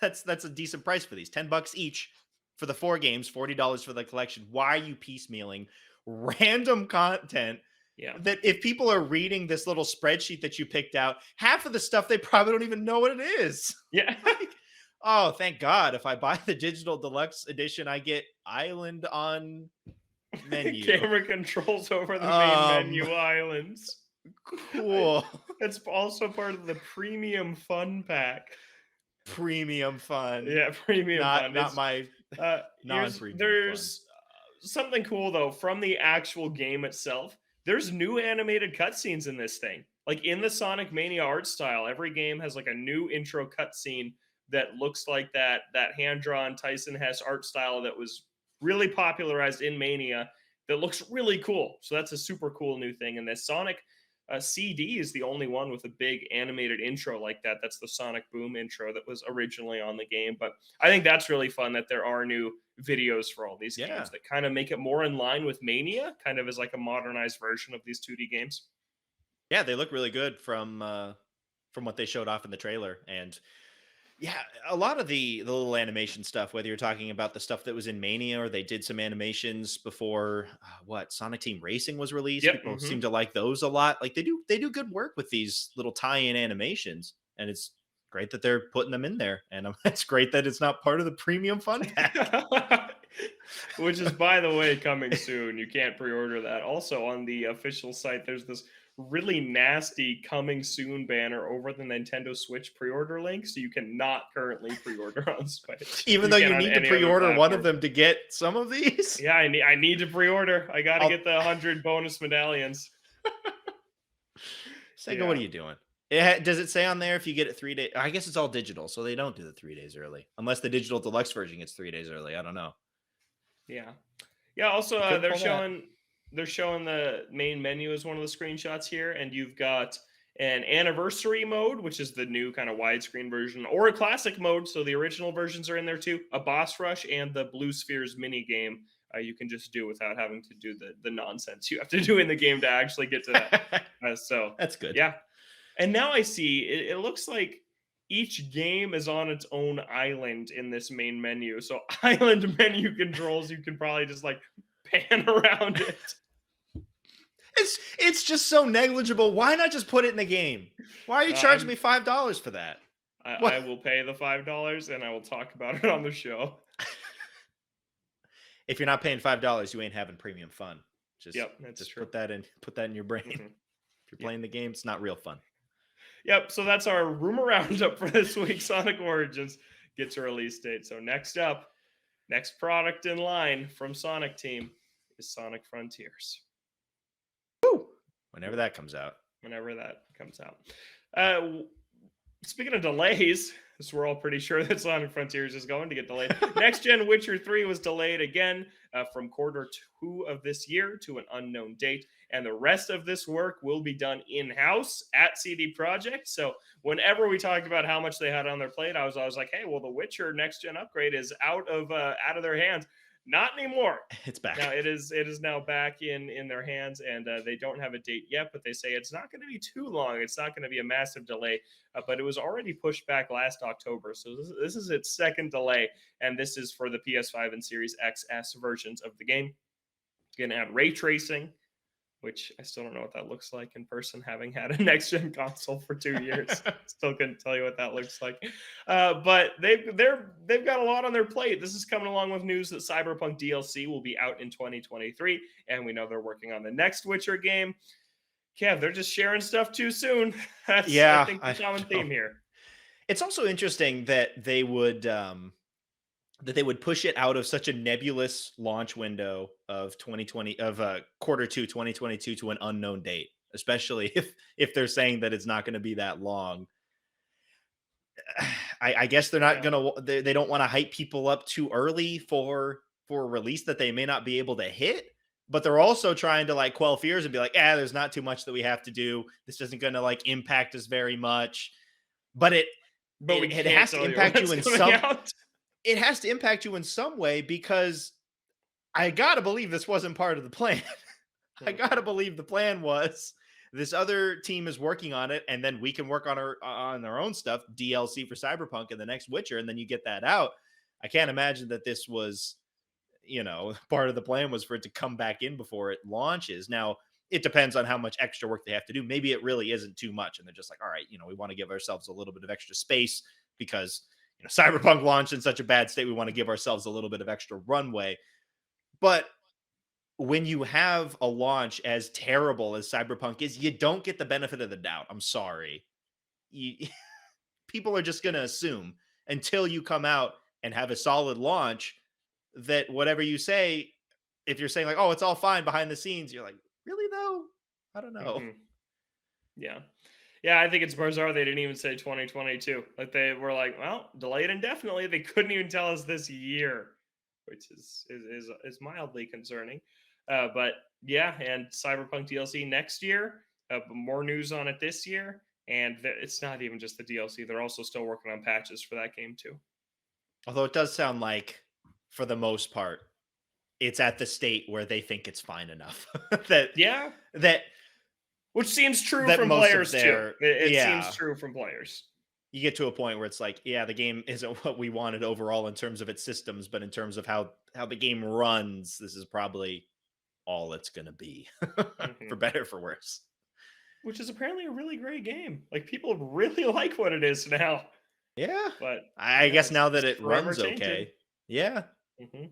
That's a decent price for these. $10 each for the 4 games, $40 for the collection. Why are you piecemealing random content Yeah. that if people are reading this little spreadsheet that you picked out, half of the stuff they probably don't even know what it is. Yeah. Like, oh, thank God. If I buy the digital deluxe edition, I get island on menu. Camera controls over the main Um, menu islands. cool. It's also part of the premium fun pack. Premium fun. Yeah, premium fun. Not my non-premium fun. There's something cool though from the actual game itself. There's new animated cutscenes in this thing. Like in the Sonic Mania art style, every game has like a new intro cutscene that looks like that hand drawn Tyson Hess art style that was really popularized in Mania. That looks really cool. So that's a super cool new thing. And this Sonic CD is the only one with a big animated intro like that. That's the Sonic Boom intro that was originally on the game. But I think that's really fun that there are new videos for all these Yeah. games that kind of make it more in line with Mania, kind of as like a modernized version of these 2D games. Yeah, they look really good from what they showed off in the trailer. And yeah, a lot of the little animation stuff, whether you're talking about the stuff that was in Mania or they did some animations before what Sonic Team Racing was released, Yep. people seem to like those a lot. Like they do good work with these little tie-in animations, and it's great that they're putting them in there. And it's great that it's not part of the premium fun pack. Which is, by the way, coming soon. You can't pre-order that. Also, on the official site, there's this really nasty coming soon banner over the Nintendo Switch pre-order link, so you cannot currently pre-order on Switch. Even though you can on need to any other pre-order one of platform. them to get some of these. Yeah, I need to pre-order. I got to I'll- get the 100 bonus medallions. Sega, what are you doing? Does it say on there if you get it 3 days? I guess it's all digital, so they don't do the 3 days early, unless the digital deluxe version gets 3 days early. I don't know. Yeah. Yeah. Also, I couldn't they're pull that. showing the main menu as one of the screenshots here, and you've got an anniversary mode, which is the new kind of widescreen version, or a classic mode. So the original versions are in there too. A boss rush and the Blue Spheres mini game. You can just do without having to do the nonsense you have to do in the game to actually get to that. So That's good. yeah. And now I see it looks like each game is on its own island in this main menu. So island menu controls, you can probably just like pan around it. It's just so negligible. Why not just put it in the game? Why are you charging me $5 for that? I will pay the $5 and I will talk about it on the show. If you're not paying $5, you ain't having premium fun. Yep, that's just true. put that in your brain. Mhm. If you're playing the game, it's not real fun. Yep, so that's our rumor roundup for this week. Sonic Origins gets a release date. So next product in line from Sonic Team is Sonic Frontiers. Whenever that comes out. Speaking of delays, as we're all pretty sure that Sonic Frontiers is going to get delayed. Next Gen Witcher 3 was delayed again from Q2 of this year to an unknown date. And the rest of this work will be done in-house at CD Projekt. So whenever we talked about how much they had on their plate, I was always like, hey, well, the Witcher Next Gen upgrade is out of their hands. Not anymore. It's back. Now it is now back in their hands, and they don't have a date yet, but they say it's not going to be too long. It's not going to be a massive delay, but it was already pushed back last October. So this is its second delay, and this is for the PS5 and Series XS versions of the game. It's going to add ray tracing, which I still don't know what that looks like in person, having had a next-gen console for 2 years. Still couldn't tell you what that looks like. But they've got a lot on their plate. This is coming along with news that Cyberpunk DLC will be out in 2023, and we know they're working on the next Witcher game. Kev, they're just sharing stuff too soon. I think the common theme here. It's also interesting that they would push it out of such a nebulous launch window of Q2 2022 to an unknown date, especially if they're saying that it's not going to be that long. I guess they're not going to. They don't want to hype people up too early for for a release that they may not be able to hit, but they're also trying to like quell fears and be like, there's not too much that we have to do. This isn't going to like impact us very much. But But we it can't has to tell you impact you what's in coming out. it has to impact you in some way, because I gotta believe this wasn't part of the plan. I gotta believe the plan was this other team is working on it, and then we can work on our own stuff, DLC for Cyberpunk and the next Witcher, and then you get that out. I can't imagine that this was, part of the plan was for it to come back in before it launches. Now, it depends on how much extra work they have to do. Maybe it really isn't too much, and they're just like, all right, we want to give ourselves a little bit of extra space because Cyberpunk launched in such a bad state. We want to give ourselves a little bit of extra runway. But when you have a launch as terrible as Cyberpunk is, you don't get the benefit of the doubt. I'm sorry. People are just going to assume until you come out and have a solid launch that whatever you say, if you're saying like, oh, it's all fine behind the scenes, you're like, really though? I don't know. Mm-hmm. Yeah, I think it's bizarre they didn't even say 2022. Like they were like, well, delayed indefinitely. They couldn't even tell us this year, which is mildly concerning. But yeah, and Cyberpunk DLC next year. More news on it this year, and it's not even just the DLC. They're also still working on patches for that game too. Although it does sound like, for the most part, it's at the state where they think it's fine enough. that Which seems true that from most of players their- too. It yeah. seems true from players. You get to a point where it's like, the game isn't what we wanted overall in terms of its systems, but in terms of how the game runs, this is probably all it's going to be, for better or for worse. Which is apparently a really great game. Like people really like what it is now. Yeah, but I guess now that it forever runs tainted. Okay. Yeah. Mm-hmm.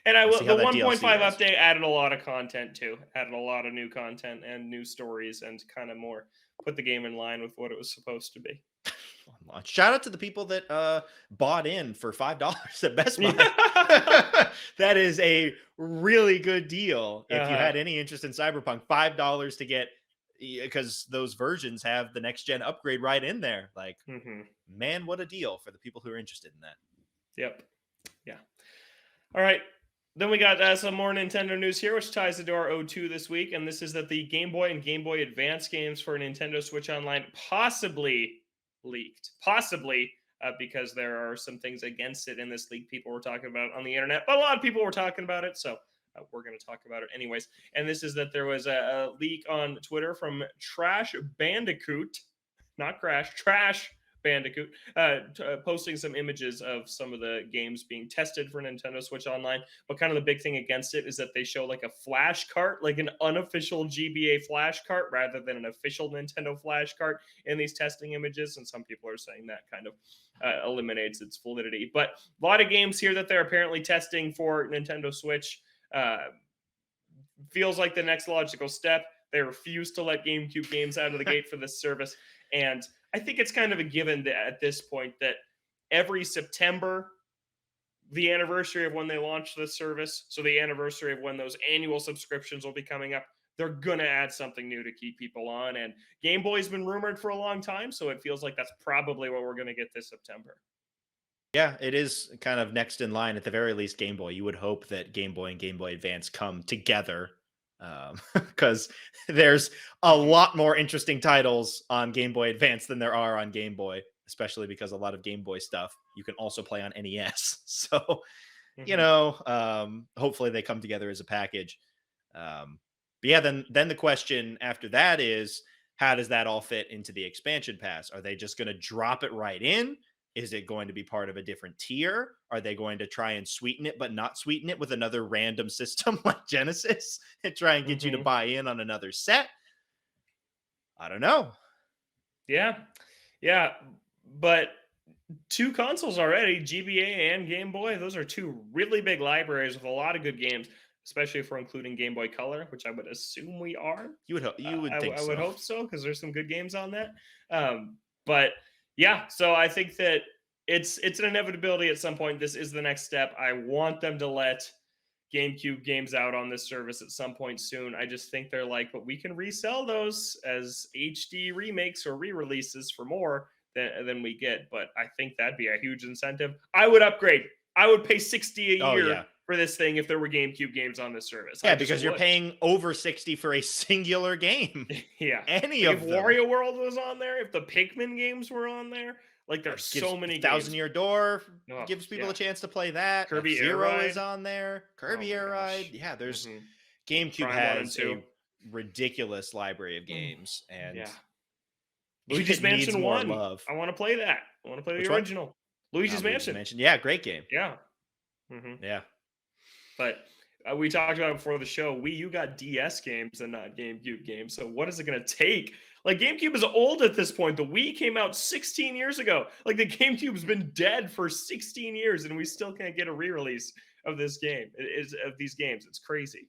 And I will. see The how that 1.5 DLC does. update added a lot of content too. Added a lot of new content and new stories, and kind of more put the game in line with what it was supposed to be. Shout out to the people that bought in for $5 at Best Buy. Yeah. That is a really good deal. If you had any interest in Cyberpunk, $5 to get, because those versions have the next gen upgrade right in there. Like, man, what a deal for the people who are interested in that. Yep. Yeah. All right. Then we got some more Nintendo news here, which ties into our O2 this week. And this is that the Game Boy and Game Boy Advance games for Nintendo Switch Online possibly leaked. Possibly, because there are some things against it in this leak people were talking about on the internet. But a lot of people were talking about it, so we're going to talk about it anyways. And this is that there was a leak on Twitter from Trash Bandicoot. Not Crash. Trash Bandicoot, posting some images of some of the games being tested for Nintendo Switch Online. But kind of the big thing against it is that they show like a flash cart, like an unofficial GBA flash cart, rather than an official Nintendo flash cart in these testing images. And some people are saying that kind of eliminates its validity. But a lot of games here that they're apparently testing for Nintendo Switch feels like the next logical step. They refuse to let GameCube games out of the gate for this service. And I think it's kind of a given that at this point that every September, the anniversary of when they launch this service, so the anniversary of when those annual subscriptions will be coming up, they're going to add something new to keep people on. And Game Boy's been rumored for a long time, so it feels like that's probably what we're going to get this September. Yeah, it is kind of next in line, at the very least. Game Boy, you would hope that Game Boy and Game Boy Advance come together, because there's a lot more interesting titles on Game Boy Advance than there are on Game Boy, especially because a lot of Game Boy stuff you can also play on NES. So, hopefully they come together as a package. But yeah, then the question after that is, how does that all fit into the expansion pass? Are they just going to drop it right in? Is it going to be part of a different tier? Are they going to try and sweeten it, but not sweeten it with another random system like Genesis and try and get you to buy in on another set? I don't know. Yeah. But two consoles already, GBA and Game Boy, those are two really big libraries with a lot of good games, especially if we're including Game Boy Color, which I would assume we are. You would think I so. would hope so, because there's some good games on that. But yeah, so I think that it's an inevitability at some point. This is the next step. I want them to let GameCube games out on this service at some point soon. I just think they're like, but we can resell those as HD remakes or re-releases for more than we get. But I think that'd be a huge incentive. I would upgrade. I would pay $60 a year for this thing if there were GameCube games on this service. Yeah, I just because you're would. paying over 60 for a singular game. Yeah. Any Like of if them. Wario World was on there, if the Pikmin games were on there, like there's Gives so many Thousand games. Year Door Oh, gives people yeah. a chance to play that. Kirby Air F-Zero is Ride. on there. Oh Kirby my Air Ride. gosh. Yeah, there's hmm GameCube Prime 1 and has 2. a ridiculous library of games, and Yeah. Luigi's it needs Mansion more 1. love. I want to play that. I want to play Which the one? original. Luigi's Mansion. Yeah, great game. Yeah. hmm Yeah. But we talked about it before the show. Wii U got DS games and not GameCube games. So what is it going to take? Like GameCube is old at this point. The Wii came out 16 years ago. Like the GameCube's been dead for 16 years, and we still can't get a re-release of this game. Of these games. It's crazy.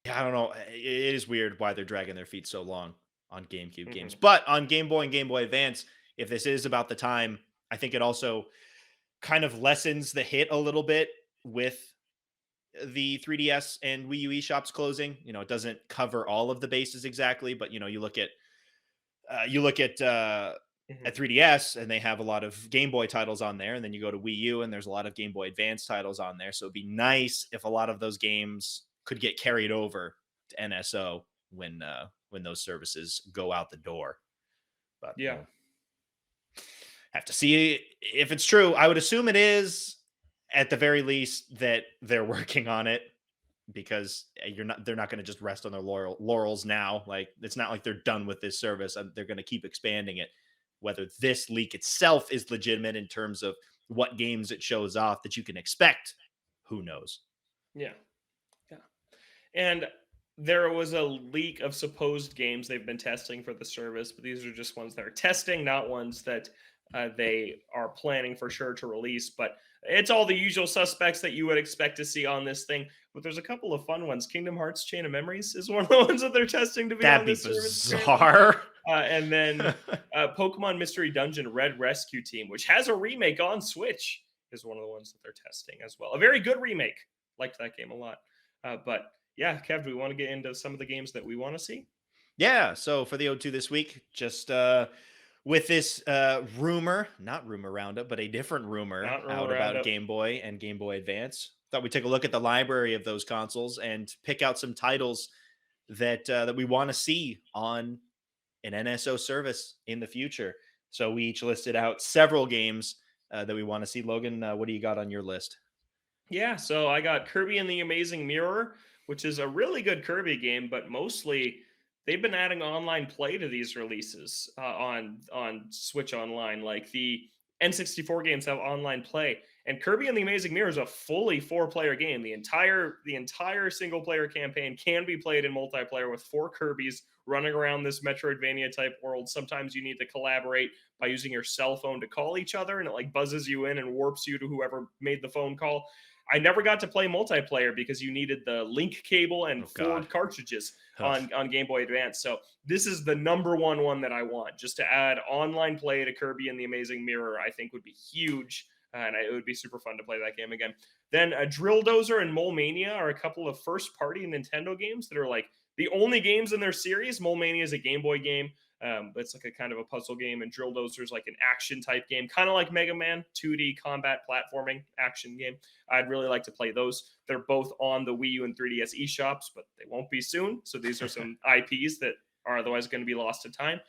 Yeah, I don't know. It is weird why they're dragging their feet so long on GameCube games. Mhm. But on Game Boy and Game Boy Advance, if this is about the time, I think it also kind of lessens the hit a little bit with the 3DS and Wii U eShops closing. You know, it doesn't cover all of the bases exactly, but you know, you look at Mhm. at 3DS and they have a lot of Game Boy titles on there, and then you go to Wii U and there's a lot of Game Boy Advance titles on there. So it'd be nice if a lot of those games could get carried over to NSO when those services go out the door. But Yeah. we'll have to see if it's true. I would assume it is, at the very least, that they're working on it, because they're not going to just rest on their laurels now. Like, it's not like they're done with this service. They're going to keep expanding it. Whether this leak itself is legitimate in terms of what games it shows off that you can expect, who knows? Yeah. Yeah. And there was a leak of supposed games they've been testing for the service, but these are just ones that are testing, not ones that they are planning for sure to release. But it's all the usual suspects that you would expect to see on this thing. But there's a couple of fun ones. Kingdom Hearts Chain of Memories is one of the ones that they're testing to be That'd on be this service. bizarre. And then Pokemon Mystery Dungeon Red Rescue Team, which has a remake on Switch, is one of the ones that they're testing as well. A very good remake. Liked that game a lot. But yeah, Kev, do we want to get into some of the games that we want to see? Yeah. So for the O2 this week, just with this not rumor roundup, but a different rumor Not rumor out about roundup. Game Boy and Game Boy Advance. Thought we'd take a look at the library of those consoles and pick out some titles that we want to see on an NSO service in the future. So we each listed out several games that we want to see. Logan, what do you got on your list? Yeah, so I got Kirby and the Amazing Mirror, which is a really good Kirby game, but mostly they've been adding online play to these releases on Switch Online. Like the N64 games have online play, and Kirby and the Amazing Mirror is a fully four-player game. The entire single-player campaign can be played in multiplayer with four Kirbys running around this Metroidvania type world. Sometimes you need to collaborate by using your cell phone to call each other, and it like buzzes you in and warps you to whoever made the phone call. I never got to play multiplayer because you needed the link cable and four cartridges on Game Boy Advance. So this is the number one that I want. Just to add online play to Kirby and the Amazing Mirror, I think would be huge. And it would be super fun to play that game again. Then Drill Dozer and Mole Mania are a couple of first-party Nintendo games that are like the only games in their series. Mole Mania is a Game Boy game. It's like a kind of a puzzle game, and Drill Dozer is like an action type game, kind of like Mega Man, 2D combat platforming action game. I'd really like to play those. They're both on the Wii U and 3DS eShops, but they won't be soon. So these are some IPs that are otherwise going to be lost to time.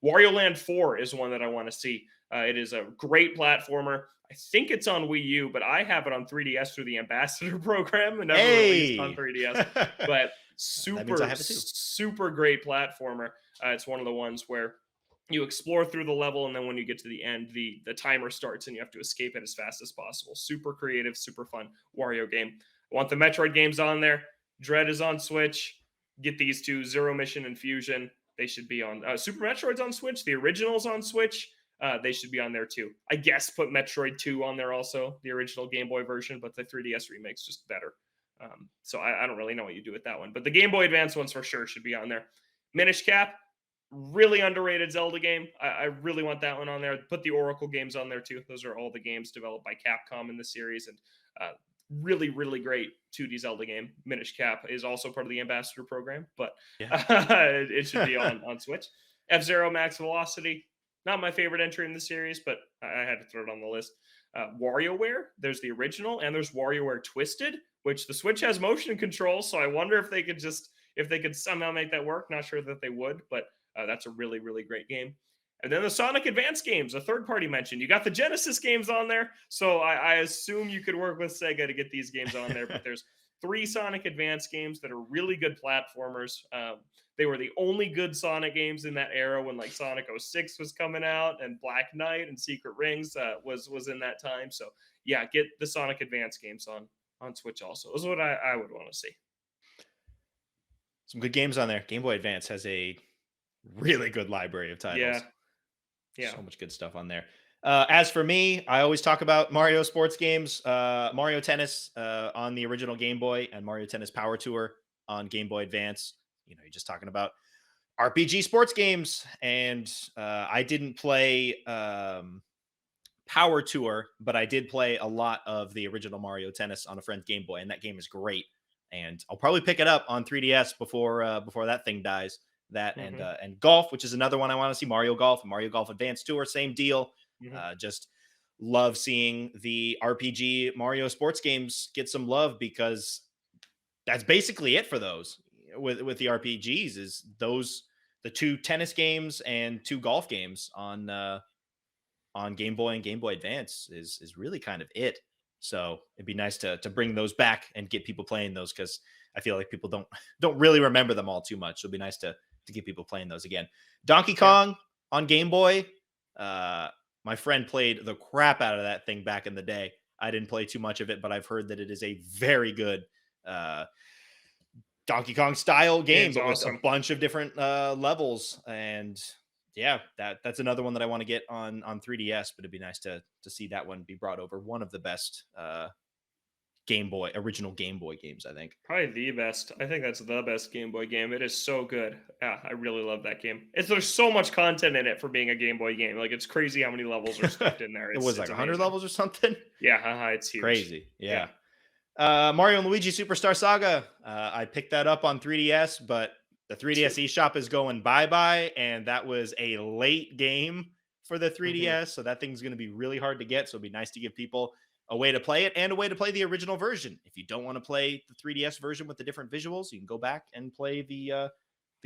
Wario Land 4 is one that I want to see. It is a great platformer. I think it's on Wii U, but I have it on 3DS through the Ambassador program and never released on 3DS. But super great platformer. It's one of the ones where you explore through the level, and then when you get to the end, the timer starts and you have to escape it as fast as possible. Super creative, super fun Wario game. I want the Metroid games on there. Dread is on Switch. Get these two, Zero Mission and Fusion. They should be on Super Metroid's on Switch. The original's on Switch. They should be on there too. I guess put Metroid 2 on there also, the original Game Boy version, but the 3DS remake's just better. So I don't really know what you do with that one. But the Game Boy Advance ones for sure should be on there. Minish Cap, really underrated Zelda game. I really want that one on there. Put the Oracle games on there too. Those are all the games developed by Capcom in the series, and really, really great 2D Zelda game. Minish Cap is also part of the Ambassador program, but it should be on Switch. F-Zero Max Velocity, not my favorite entry in the series, but I had to throw it on the list. WarioWare, there's the original, and there's WarioWare Twisted, which the Switch has motion control. So I wonder if they could somehow make that work. Not sure that they would, but that's a really, really great game. And then the Sonic Advance games, a third party mentioned. You got the Genesis games on there. So I assume you could work with Sega to get these games on there. But there's 3 Sonic Advance games that are really good platformers. They were the only good Sonic games in that era when like Sonic 06 was coming out and Black Knight and Secret Rings was in that time. So yeah, get the Sonic Advance games on Switch also. Is what I would want to see. Some good games on there. Game Boy Advance has a really good library of titles. Yeah. So much good stuff on there. As for me, I always talk about Mario sports games, Mario Tennis on the original Game Boy and Mario Tennis Power Tour on Game Boy Advance. You're just talking about RPG sports games. And I didn't play Power Tour, but I did play a lot of the original Mario Tennis on a friend's Game Boy, and that game is great. And I'll probably pick it up on 3DS before that thing dies. That and golf, which is another one I want to see. Mario Golf and Mario Golf Advanced Tour, same deal. Just love seeing the RPG Mario sports games get some love, because that's basically it for those with the RPGs. Is those the 2 tennis games and 2 golf games on Game Boy and Game Boy Advance is really kind of it. So it'd be nice to bring those back and get people playing those, because I feel like people don't really remember them all too much. So it'd be nice to get people playing those again. Donkey Kong on Game Boy. My friend played the crap out of that thing back in the day. I didn't play too much of it, but I've heard that it is a very good Donkey Kong style game, but awesome, with a bunch of different levels. And yeah, that's another one that I want to get on 3DS, but it'd be nice to see that one be brought over. One of the best original Game Boy games, I think. Probably the best. I think that's the best Game Boy game. It is so good. Yeah, I really love that game. There's so much content in it for being a Game Boy game. Like, it's crazy how many levels are stuffed in there. It was like 100 levels or something. Yeah, it's huge. Crazy. Yeah. Mario and Luigi Superstar Saga. I picked that up on 3DS, but the 3DS eShop is going bye-bye, and that was a late game for the 3DS, so that thing's going to be really hard to get. So it'd be nice to give people a way to play it and a way to play the original version. If you don't want to play the 3DS version with the different visuals, you can go back and play the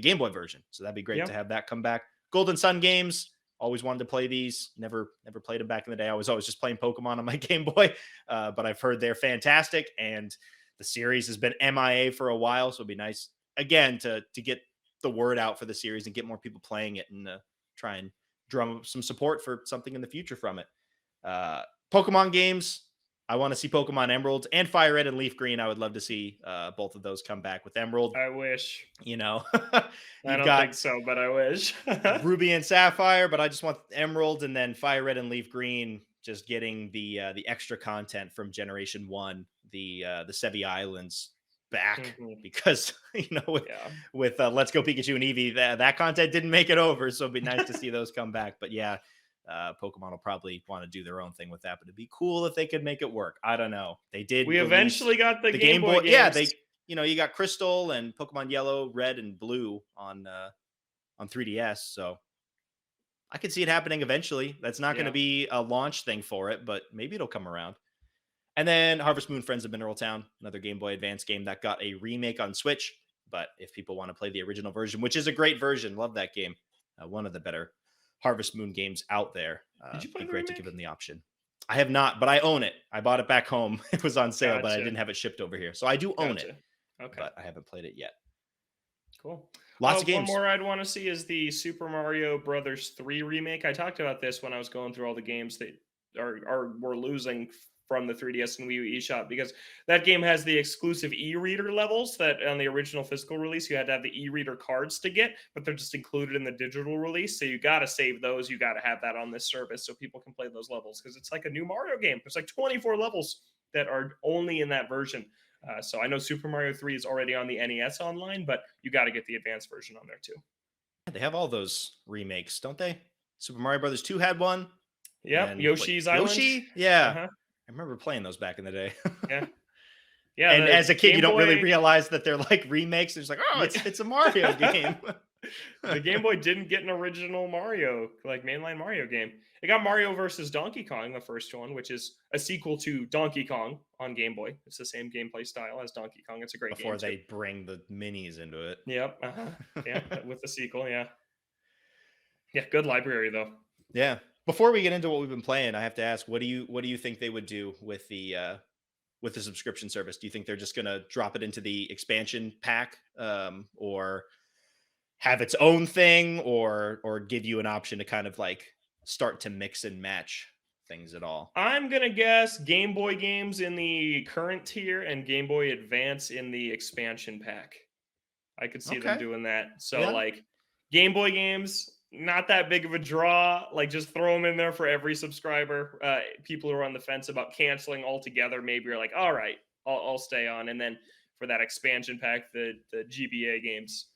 Game Boy version. So that'd be great to have that come back. Golden Sun games. Always wanted to play these. Never played them back in the day. I was always just playing Pokemon on my Game Boy, but I've heard they're fantastic, and the series has been MIA for a while. So it'd be nice again to get the word out for the series and get more people playing it, and try and drum up some support for something in the future from it. Pokemon games. I want to see Pokemon Emerald and Fire Red and Leaf Green. I would love to see both of those come back with Emerald. I wish. I don't think so, but I wish. Ruby and Sapphire, but I just want Emerald, and then Fire Red and Leaf Green just getting the extra content from Generation 1, the Sevi Islands back, because with Let's Go Pikachu and Eevee, that content didn't make it over, so it'd be nice to see those come back. But yeah, Pokemon will probably want to do their own thing with that, but it'd be cool if they could make it work. I don't know. They did. We eventually got the Game Boy games. Yeah, you got Crystal and Pokemon Yellow, Red, and Blue on 3DS, so I could see it happening eventually. That's not going to be a launch thing for it, but maybe it'll come around. And then Harvest Moon Friends of Mineral Town, another Game Boy Advance game that got a remake on Switch. But if people want to play the original version, which is a great version, love that game. One of the better Harvest Moon games out there. Did you play it'd be the great to remake? give them the option. I have not, but I own it. I bought it back home. It was on sale, but I Gotcha. didn't have it shipped over here. So I do own it. Okay. But I haven't played it yet. Cool. Lots of games. One more I'd want to see is the Super Mario Brothers 3 remake. I talked about this when I was going through all the games that were losing from the 3DS and Wii U eShop, because that game has the exclusive e-reader levels that on the original physical release you had to have the e-reader cards to get, but they're just included in the digital release. So you got to save those. You got to have that on this service so people can play those levels, because it's like a new Mario game. There's like 24 levels that are only in that version. So I know Super Mario 3 is already on the NES online, but you got to get the advanced version on there too. They have all those remakes, don't they? Super Mario Brothers 2 had one. Yeah, Yoshi's Island. Yoshi? Yeah. I remember playing those back in the day. Yeah. And as a kid, you don't really realize that they're like remakes. It's like, oh, it's a Mario game. The Game Boy didn't get an original Mario, like mainline Mario game. It got Mario versus Donkey Kong, the first one, which is a sequel to Donkey Kong on Game Boy. It's the same gameplay style as Donkey Kong. It's a great game Before too. they bring the minis into it. Yep. Yeah, with the sequel. Yeah. Yeah. Good library though. Yeah. Before we get into what we've been playing, I have to ask, what do you think they would do with the subscription service? Do you think they're just going to drop it into the expansion pack, or have its own thing, or give you an option to kind of like start to mix and match things at all? I'm gonna guess Game Boy games in the current tier and Game Boy Advance in the expansion pack. I could see them Okay. doing that. So Yeah. like Game Boy games, not that big of a draw. Like just throw them in there for every subscriber. People who are on the fence about canceling altogether, maybe you're like, all right, I'll stay on. And then for that expansion pack, the GBA games,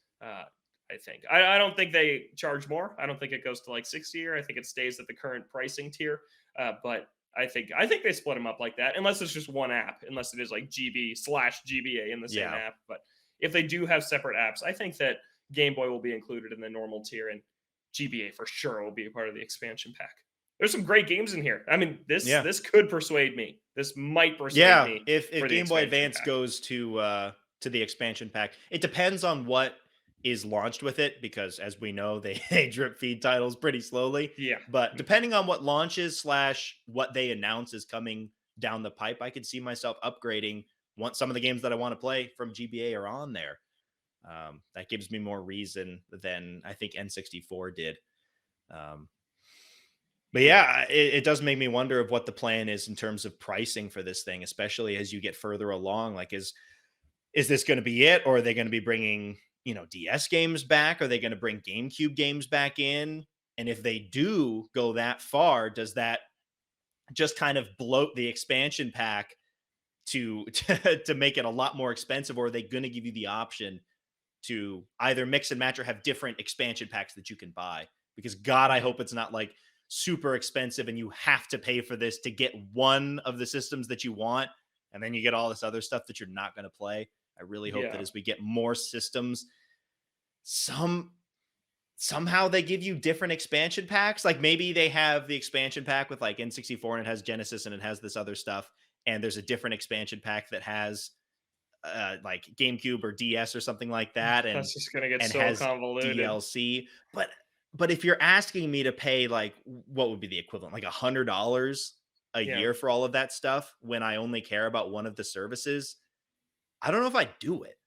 I think I don't think they charge more. I don't think it goes to like 60 or I think it stays at the current pricing tier. But I think they split them up like that, unless it's just one app, unless it is like GB/GBA in the same Yeah. app. But if they do have separate apps, I think that Game Boy will be included in the normal tier, and GBA for sure will be a part of the expansion pack. There's some great games in here. I mean, this Yeah. this could persuade me. This might persuade Yeah. me If for the Game Boy expansion Advance pack. goes to the expansion pack, it depends on what is launched with it, because as we know, they drip feed titles pretty slowly. Yeah. But depending on what launches / what they announce is coming down the pipe, I could see myself upgrading once some of the games that I want to play from GBA are on there. That gives me more reason than I think N64 did. But yeah, it does make me wonder of what the plan is in terms of pricing for this thing, especially as you get further along. Like, is this going to be it, or are they going to be bringing DS games back? Are they going to bring GameCube games back in? And if they do go that far, does that just kind of bloat the expansion pack to to make it a lot more expensive, or are they going to give you the option to either mix and match or have different expansion packs that you can buy? Because God, I hope it's not like super expensive and you have to pay for this to get one of the systems that you want, and then you get all this other stuff that you're not going to play. I really hope that Yeah. as we get more systems, somehow they give you different expansion packs. Like maybe they have the expansion pack with like N64 and it has Genesis and it has this other stuff, and there's a different expansion pack that has like GameCube or DS or something like that, and That's just gonna get so has convoluted. DLC. But if you're asking me to pay like what would be the equivalent, like $100 a Yeah. year for all of that stuff when I only care about one of the services, I don't know if I do it.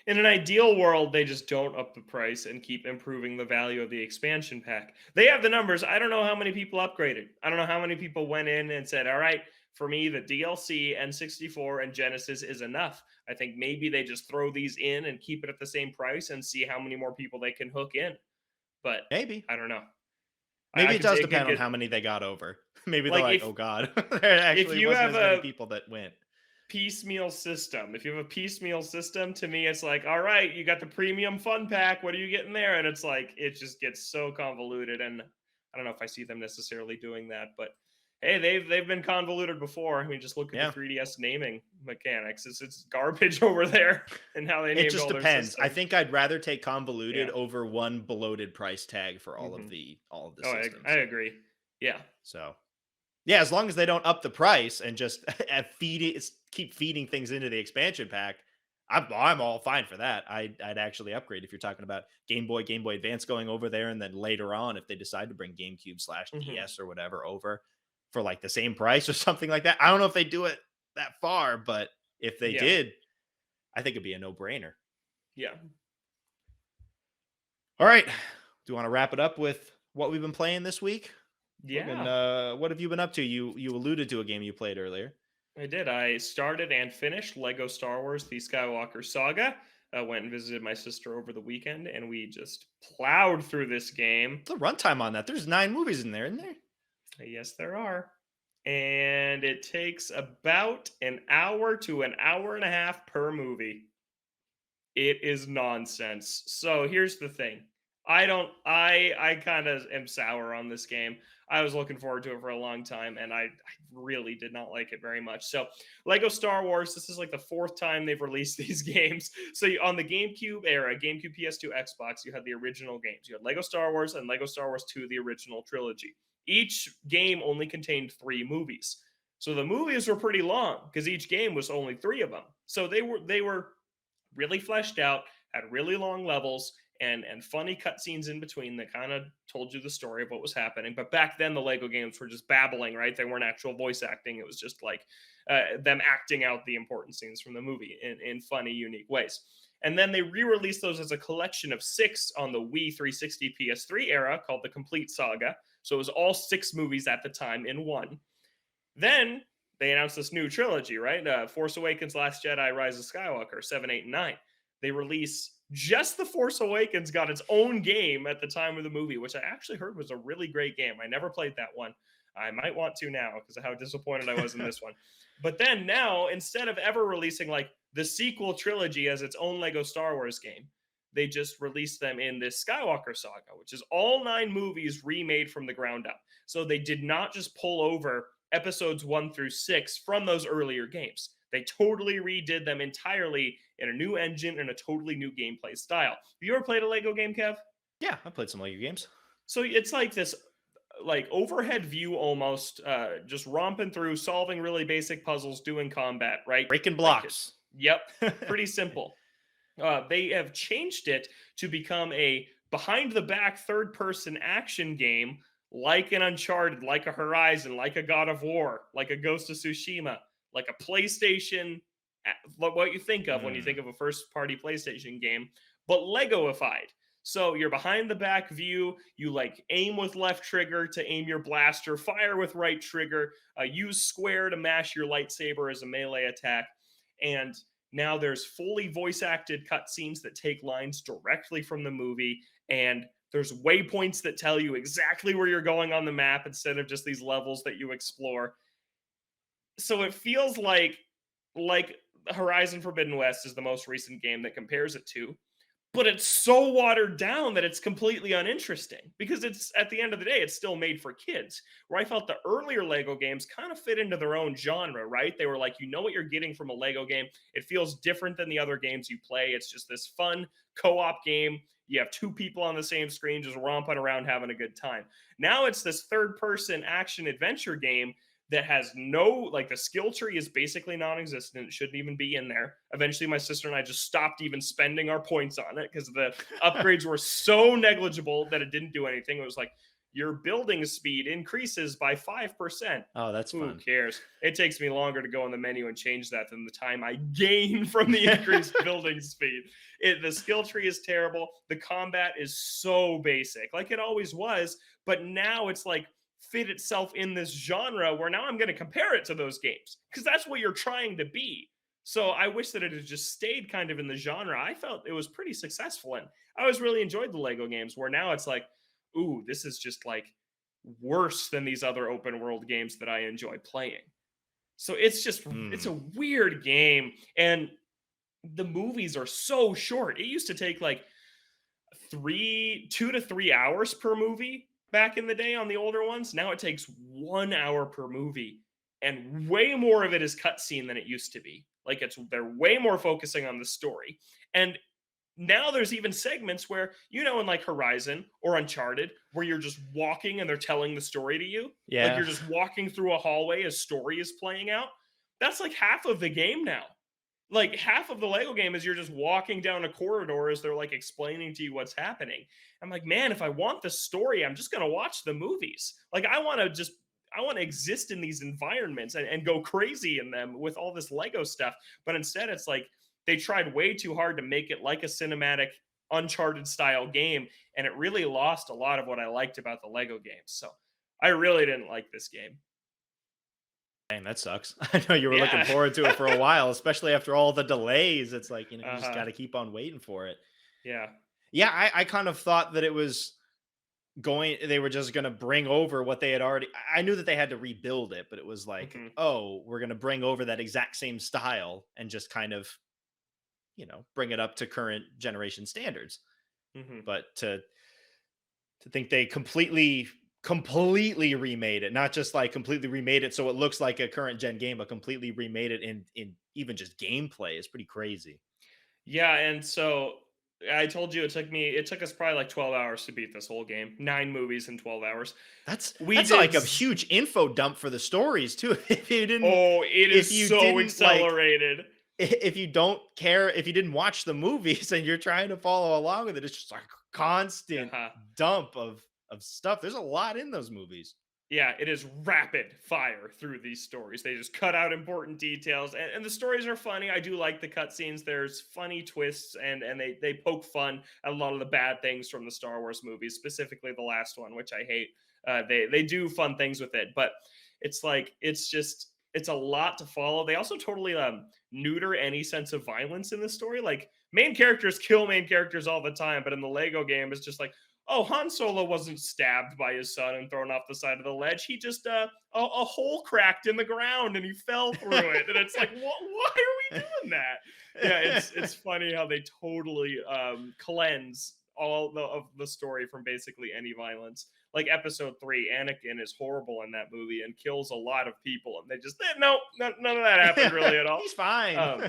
In an ideal world, they just don't up the price and keep improving the value of the expansion pack. They have the numbers. I don't know how many people upgraded. I don't know how many people went in and said, all right, for me, the DLC, N64, and Genesis is enough. I think maybe they just throw these in and keep it at the same price and see how many more people they can hook in. But Maybe. I don't know. I Maybe it could see does it could depend on get how many they got over. Maybe they're like like, oh God, there if actually you wasn't have as many a people that went. piecemeal system. If you have a piecemeal system, to me, it's like, all right, you got the premium fun pack. What are you getting there? And it's like, it just gets so convoluted. And I don't know if I see them necessarily doing that, but hey, they've been convoluted before. I mean, just look at the Yeah. 3DS naming mechanics. It's garbage over there and how they It named just all their depends. I systems. think I'd rather take convoluted Yeah. over one bloated price tag for Hmm. all of the Oh, I systems. agree. Yeah. So yeah, as long as they don't up the price and just keep feeding things into the expansion pack, I'm all fine for that. I'd actually upgrade if you're talking about Game Boy, Game Boy Advance going over there, and then later on if they decide to bring GameCube / Hmm. DS or whatever over for like the same price or something like that. I don't know if they do it that far, but if they Yeah. did, I think it'd be a no brainer. Yeah. All right, do you want to wrap it up with what we've been playing this week? Logan, Yeah. what have you been up to? You alluded to a game you played earlier. I did. I started and finished Lego Star Wars: The Skywalker Saga. I went and visited my sister over the weekend, and we just plowed through this game. The runtime on that? There's 9 movies in there, isn't there? Yes, there are. And it takes about an hour to an hour and a half per movie. It is nonsense. So here's the thing. I don't. I kind of am sour on this game. I was looking forward to it for a long time, and I really did not like it very much. So, Lego Star Wars. This is like the fourth time they've released these games. So on the GameCube era, GameCube, PS2, Xbox, you had the original games. You had Lego Star Wars and Lego Star Wars 2, the original trilogy. Each game only contained 3 movies. So the movies were pretty long because each game was only 3 of them. So they were really fleshed out, had really long levels, and funny cutscenes in between that kind of told you the story of what was happening. But back then, the Lego games were just babbling, right? They weren't actual voice acting. It was just like them acting out the important scenes from the movie in funny, unique ways. And then they re-released those as a collection of 6 on the Wii 360 PS3 era called the Complete Saga. So it was all 6 movies at the time in one. Then they announced this new trilogy, right? Force Awakens, Last Jedi, Rise of Skywalker, 7, 8, and 9. They release just The Force Awakens got its own game at the time of the movie, which I actually heard was a really great game. I never played that one. I might want to now because of how disappointed I was in this one. But then now, instead of ever releasing like the sequel trilogy as its own Lego Star Wars game, they just released them in this Skywalker Saga, which is all 9 movies remade from the ground up. So they did not just pull over episodes 1 through 6 from those earlier games. They totally redid them entirely in a new engine and a totally new gameplay style. Have you ever played a Lego game, Kev? Yeah, I played some Lego games. So it's like this like overhead view almost, just romping through, solving really basic puzzles, doing combat, right? Breaking Like blocks. yep, pretty simple. They have changed it to become a behind the back third person action game like an Uncharted, like a Horizon, like a God of War, like a Ghost of Tsushima, like a PlayStation, what you think of when you think of a first party PlayStation game, but Legoified. So you're behind the back view, you like aim with left trigger to aim your blaster, fire with right trigger, use square to mash your lightsaber as a melee attack. And now there's fully voice acted cutscenes that take lines directly from the movie, and there's waypoints that tell you exactly where you're going on the map instead of just these levels that you explore. So it feels like Horizon Forbidden West is the most recent game that compares it to, but it's so watered down that it's completely uninteresting because it's at the end of the day, it's still made for kids. Where I felt the earlier Lego games kind of fit into their own genre, right? They were like, you know what you're getting from a Lego game. It feels different than the other games you play. It's just this fun co-op game. You have 2 people on the same screen just romping around having a good time. Now it's this third person action adventure game that has no, like, the skill tree is basically non-existent. It shouldn't even be in there. Eventually my sister and I just stopped even spending our points on it because the upgrades were so negligible that it didn't do anything. It was like your building speed increases by 5%. Oh, that's Who fun. cares? It takes me longer to go in the menu and change that than the time I gain from the increased building speed. The skill tree is terrible. The combat is so basic, like it always was, but now it's like fit itself in this genre where now I'm going to compare it to those games because that's what you're trying to be. So I wish that it had just stayed kind of in the genre. I felt it was pretty successful, and I always really enjoyed the Lego games where now it's like, ooh, this is just like worse than these other open world games that I enjoy playing. So it's just it's a weird game, and the movies are so short. It used to take like 2 to 3 hours per movie back in the day on the older ones. Now it takes 1 hour per movie, and way more of it is cutscene than it used to be. Like they're way more focusing on the story. And now there's even segments where, in like Horizon or Uncharted, where you're just walking and they're telling the story to you. Like Yeah. you're just walking through a hallway as story is playing out. That's like half of the game now. Like half of the Lego game is you're just walking down a corridor as they're like explaining to you what's happening. I'm like, man, if I want the story, I'm just gonna watch the movies. Like I want to exist in these environments and go crazy in them with all this Lego stuff. But instead, it's like they tried way too hard to make it like a cinematic Uncharted style game, and it really lost a lot of what I liked about the Lego games. So I really didn't like this game. Dang, that sucks. I know you were looking Yeah. forward to it for a while, especially after all the delays. It's like, you just Uh-huh. got to keep on waiting for it. Yeah. Yeah, I kind of thought that they were just going to bring over what they had already. I knew that they had to rebuild it, but it was like, Hmm. oh, we're going to bring over that exact same style and just kind of, bring it up to current generation standards. Hmm. But to To think they completely remade it, not just like completely remade it so it looks like a current gen game, but completely remade it in even just gameplay is pretty crazy. Yeah, and so I told you it took us probably like 12 hours to beat this whole game. 9 movies in 12 hours. We That's did like a huge info dump for the stories too. Oh, it If is you so didn't like accelerated. if you don't care, if you didn't watch the movies and you're trying to follow along with it, it's just like a constant Uh-huh. dump of stuff. There's a lot in those movies. Yeah, it is rapid fire through these stories. They just cut out important details, and the stories are funny. I do like the cutscenes. There's funny twists, and they poke fun at a lot of the bad things from the Star Wars movies, specifically the last one, which I hate. They do fun things with it, but it's like it's a lot to follow. They also totally neuter any sense of violence in the story. Like main characters kill main characters all the time, but in the Lego game, it's just like, oh, Han Solo wasn't stabbed by his son and thrown off the side of the ledge. He just a hole cracked in the ground and he fell through it. And it's like, what? Why are we doing that? Yeah, it's funny how they totally cleanse of the story from basically any violence. Like episode 3, Anakin is horrible in that movie and kills a lot of people, and they just no, none of that happened really at all. He's fine.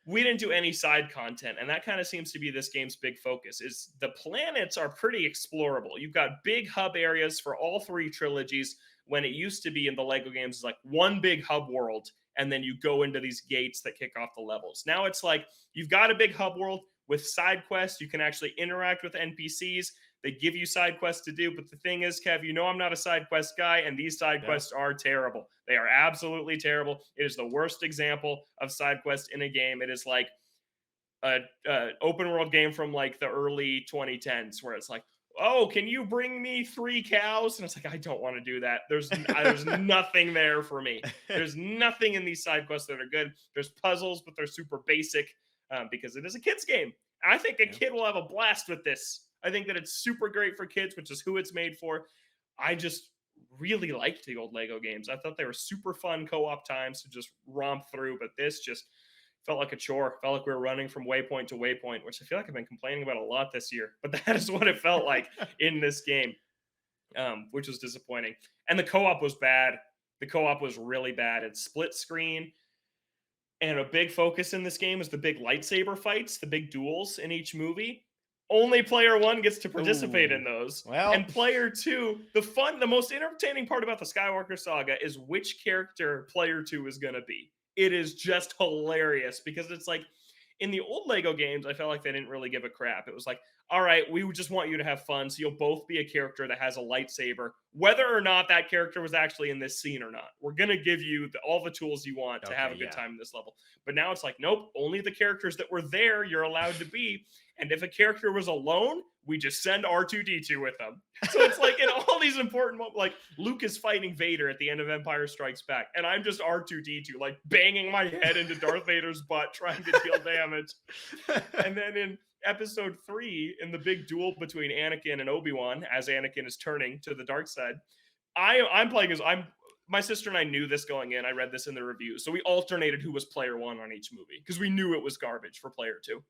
We didn't do any side content, and that kind of seems to be this game's big focus. Is the planets are pretty explorable. You've got big hub areas for all 3 trilogies, when it used to be in the Lego games is like one big hub world, and then you go into these gates that kick off the levels. Now it's like you've got a big hub world with side quests. You can actually interact with NPCs. They give you side quests to do, but the thing is, Kev, you know I'm not a side quest guy, and these side quests are terrible. They are absolutely terrible. It is the worst example of side quest in a game. It is like a open world game from like the early 2010s, where it's like, oh, can you bring me 3 cows? And it's like, I don't want to do that. There's nothing there for me. There's nothing in these side quests that are good. There's puzzles, but they're super basic because it is a kid's game. I think a kid will have a blast with this. I think that it's super great for kids, which is who it's made for. I just really liked the old Lego games. I thought they were super fun co-op times to just romp through, but this just felt like a chore. Felt like we were running from waypoint to waypoint, which I feel like I've been complaining about a lot this year, but that is what it felt like in this game, which was disappointing. And the co-op was bad. The co-op was really bad. It's split screen. And a big focus in this game is the big lightsaber fights, the big duels in each movie. Only player 1 gets to participate in those. Well, and player 2, the most entertaining part about the Skywalker Saga is which character player 2 is going to be. It is just hilarious because it's like in the old Lego games, I felt like they didn't really give a crap. It was like, all right, we just want you to have fun. So you'll both be a character that has a lightsaber, whether or not that character was actually in this scene or not. We're going to give you all the tools you want to have a good time in this level. But now it's like, nope, only the characters that were there you're allowed to be. And if a character was alone, we just send R2-D2 with them. So it's like in all these important moments, like Luke is fighting Vader at the end of Empire Strikes Back, and I'm just R2-D2, like banging my head into Darth Vader's butt, trying to deal damage. And then in episode 3, in the big duel between Anakin and Obi-Wan, as Anakin is turning to the dark side, I'm playing as my sister and I knew this going in. I read this in the review. So we alternated who was player 1 on each movie because we knew it was garbage for player 2.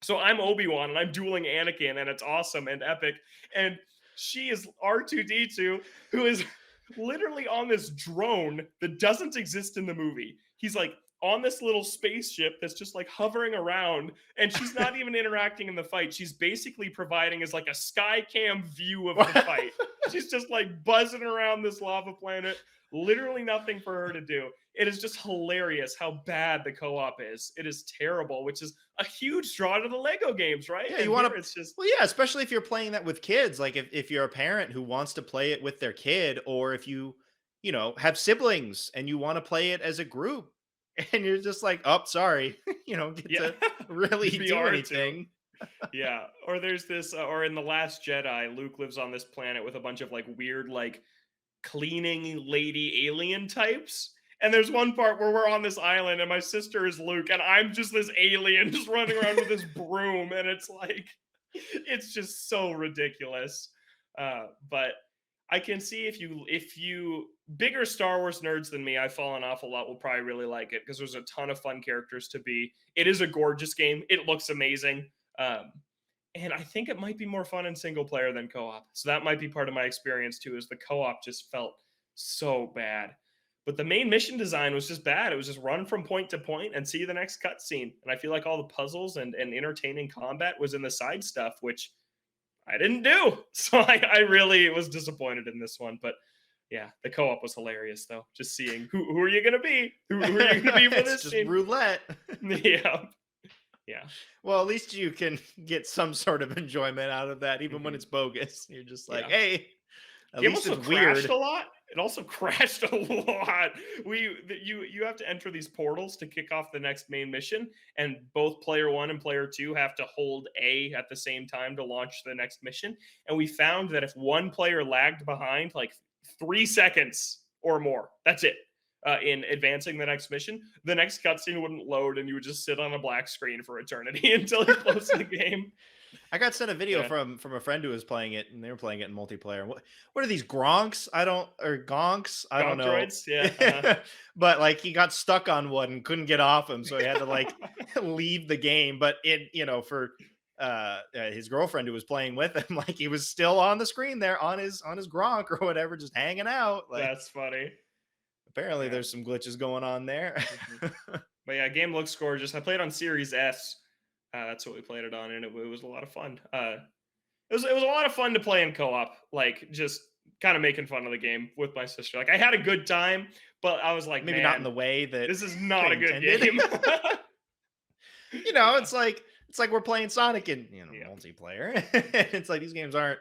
So I'm Obi-Wan and I'm dueling Anakin, and it's awesome and epic. And she is R2-D2, who is literally on this drone that doesn't exist in the movie. He's like on this little spaceship that's just like hovering around, and she's not even interacting in the fight. She's basically providing as like a sky cam view of the fight. She's just like buzzing around this lava planet. Literally nothing for her to do. It is just hilarious how bad the co-op is. It is terrible, which is a huge draw to the Lego games, right? Yeah, you want to. It's just especially if you're playing that with kids. Like if you're a parent who wants to play it with their kid, or if you have siblings and you want to play it as a group, and you're just like, oh, sorry, get to really do anything. Yeah, or there's this, or in The Last Jedi, Luke lives on this planet with a bunch of like weird like cleaning lady alien types. And there's one part where we're on this island and my sister is Luke and I'm just this alien just running around with this broom, and it's like, it's just so ridiculous. But I can see if you bigger Star Wars nerds than me, I've fallen off a lot, will probably really like it because there's a ton of fun characters to be. It is a gorgeous game. It looks amazing. And I think it might be more fun in single player than co-op. So that might be part of my experience too, is the co-op just felt so bad. But the main mission design was just bad. It was just run from point to point and see the next cutscene. And I feel like all the puzzles and entertaining combat was in the side stuff, which I didn't do. So I really was disappointed in this one. But yeah, the co-op was hilarious though. Just seeing who are you gonna be? Who are you gonna be for It's this just scene? roulette. Yeah. Yeah. Well, at least you can get some sort of enjoyment out of that, even when Mhm. it's bogus. You're just like, Yeah. hey, at Game least also it's crashed weird. a lot. It also crashed a lot. You have to enter these portals to kick off the next main mission, and both player one and player two have to hold A at the same time to launch the next mission. And we found that if one player lagged behind like 3 seconds or more, that's it. In advancing the next mission, the next cutscene wouldn't load, and you would just sit on a black screen for eternity until you close the game. I got sent a video Yeah, from a friend who was playing it, and they were playing it in multiplayer. What are these gronks? I don't or gonks? I don't gonk know. droids. Yeah. Uh-huh. But like he got stuck on one and couldn't get off him, so he had to like leave the game. But for his girlfriend who was playing with him, like he was still on the screen there on his gronk or whatever, just hanging out. Like That's funny. apparently Yeah. there's some glitches going on there. Mhm. But yeah, game looks gorgeous. I played on Series S. That's what we played it on, and it was a lot of fun. It was a lot of fun to play in co-op, like just kind of making fun of the game with my sister. Like I had a good time, but I was like, Maybe not in man, the way that this is not a good intended. game. Yeah, It's like we're playing Sonic in yeah, multiplayer. It's like these games aren't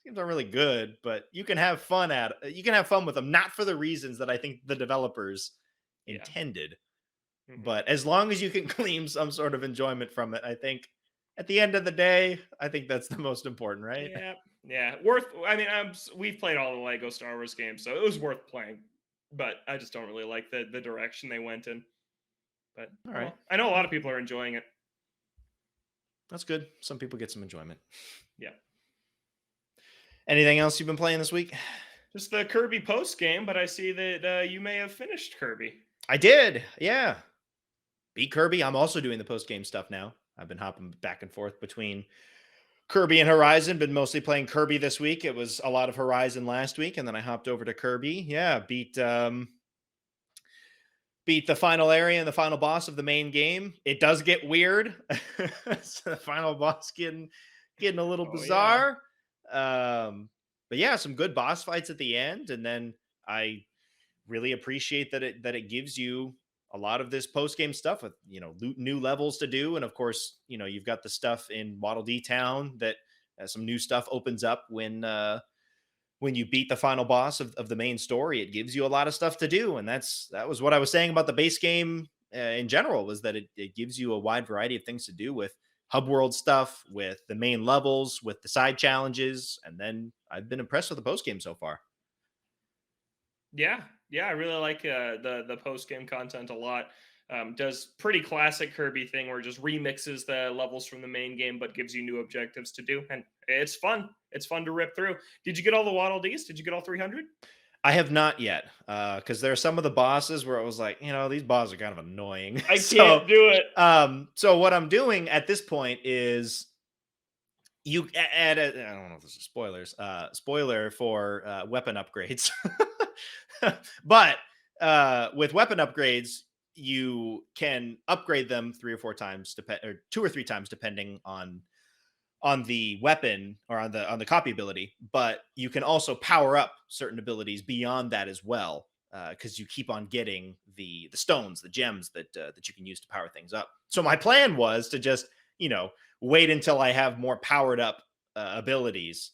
really good, but you can have fun with them, not for the reasons that I think the developers yeah. intended, Mhm. but as long as you can glean some sort of enjoyment from it, I think at the end of the day, I think that's the most important, right? Yeah, yeah. Worth. I mean, we've played all the Lego Star Wars games, so it was worth playing. But I just don't really like the direction they went in. But All oh right. well. I know a lot Well, of people are enjoying it. that's good. Some people get some enjoyment. Yeah. Anything else you've been playing this week? Just the Kirby post game, but I see that you may have finished Kirby. I did. Yeah. Beat Kirby. I'm also doing the post game stuff now. I've been hopping back and forth between Kirby and Horizon. Been mostly playing Kirby this week. It was a lot of Horizon last week, and then I hopped over to Kirby. Yeah, beat the final area and the final boss of the main game. It does get weird. So the final boss getting a little Oh yeah, bizarre. But yeah, some good boss fights at the end, and then I really appreciate that it gives you a lot of this post game stuff with new levels to do, and of course you've got the stuff in Waddle Dee Town that some new stuff opens up when you beat the final boss of the main story. It gives you a lot of stuff to do, and that was what I was saying about the base game in general, was that it gives you a wide variety of things to do with hub world stuff, with the main levels, with the side challenges, and then I've been impressed with the post game so far. yeah, yeah. I really like the post game content a lot. Does pretty classic Kirby thing where it just remixes the levels from the main game, but gives you new objectives to do, and it's fun. It's fun to rip through. Did you get all the Waddle Dees? Did you get all 300? I have not yet, because there are some of the bosses where I was like, these bosses are kind of annoying. I so can't do it. so what I'm doing at this point is I don't know if this is spoilers, spoiler for weapon upgrades. But with weapon upgrades, you can upgrade them 3 or 4 times, or 2 or 3 times, depending on the weapon or on the copy ability. But you can also power up certain abilities beyond that as well, because you keep on getting the stones, the gems that you can use to power things up. So my plan was to just wait until I have more powered up abilities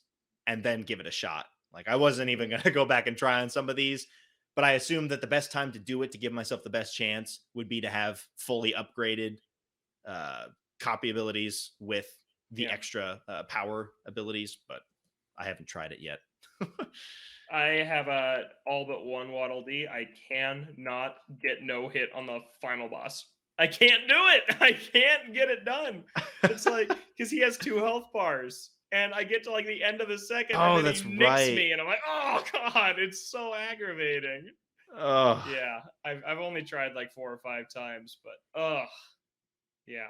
and then give it a shot. Like I wasn't even going to go back and try on some of these, but I assumed that the best time to do it, to give myself the best chance, would be to have fully upgraded uh, copy abilities with the Yeah. extra power abilities, but I haven't tried it yet. I have a all but one Waddle Dee. I cannot get no hit on the final boss. I can't do it. I can't get it done. It's like because he has 2 health bars, and I get to like the end of the second, and Oh, then he that's nicks right. me, and I'm like, oh god, it's so aggravating. Oh, Yeah, I've only tried like 4 or 5 times, but ugh, yeah,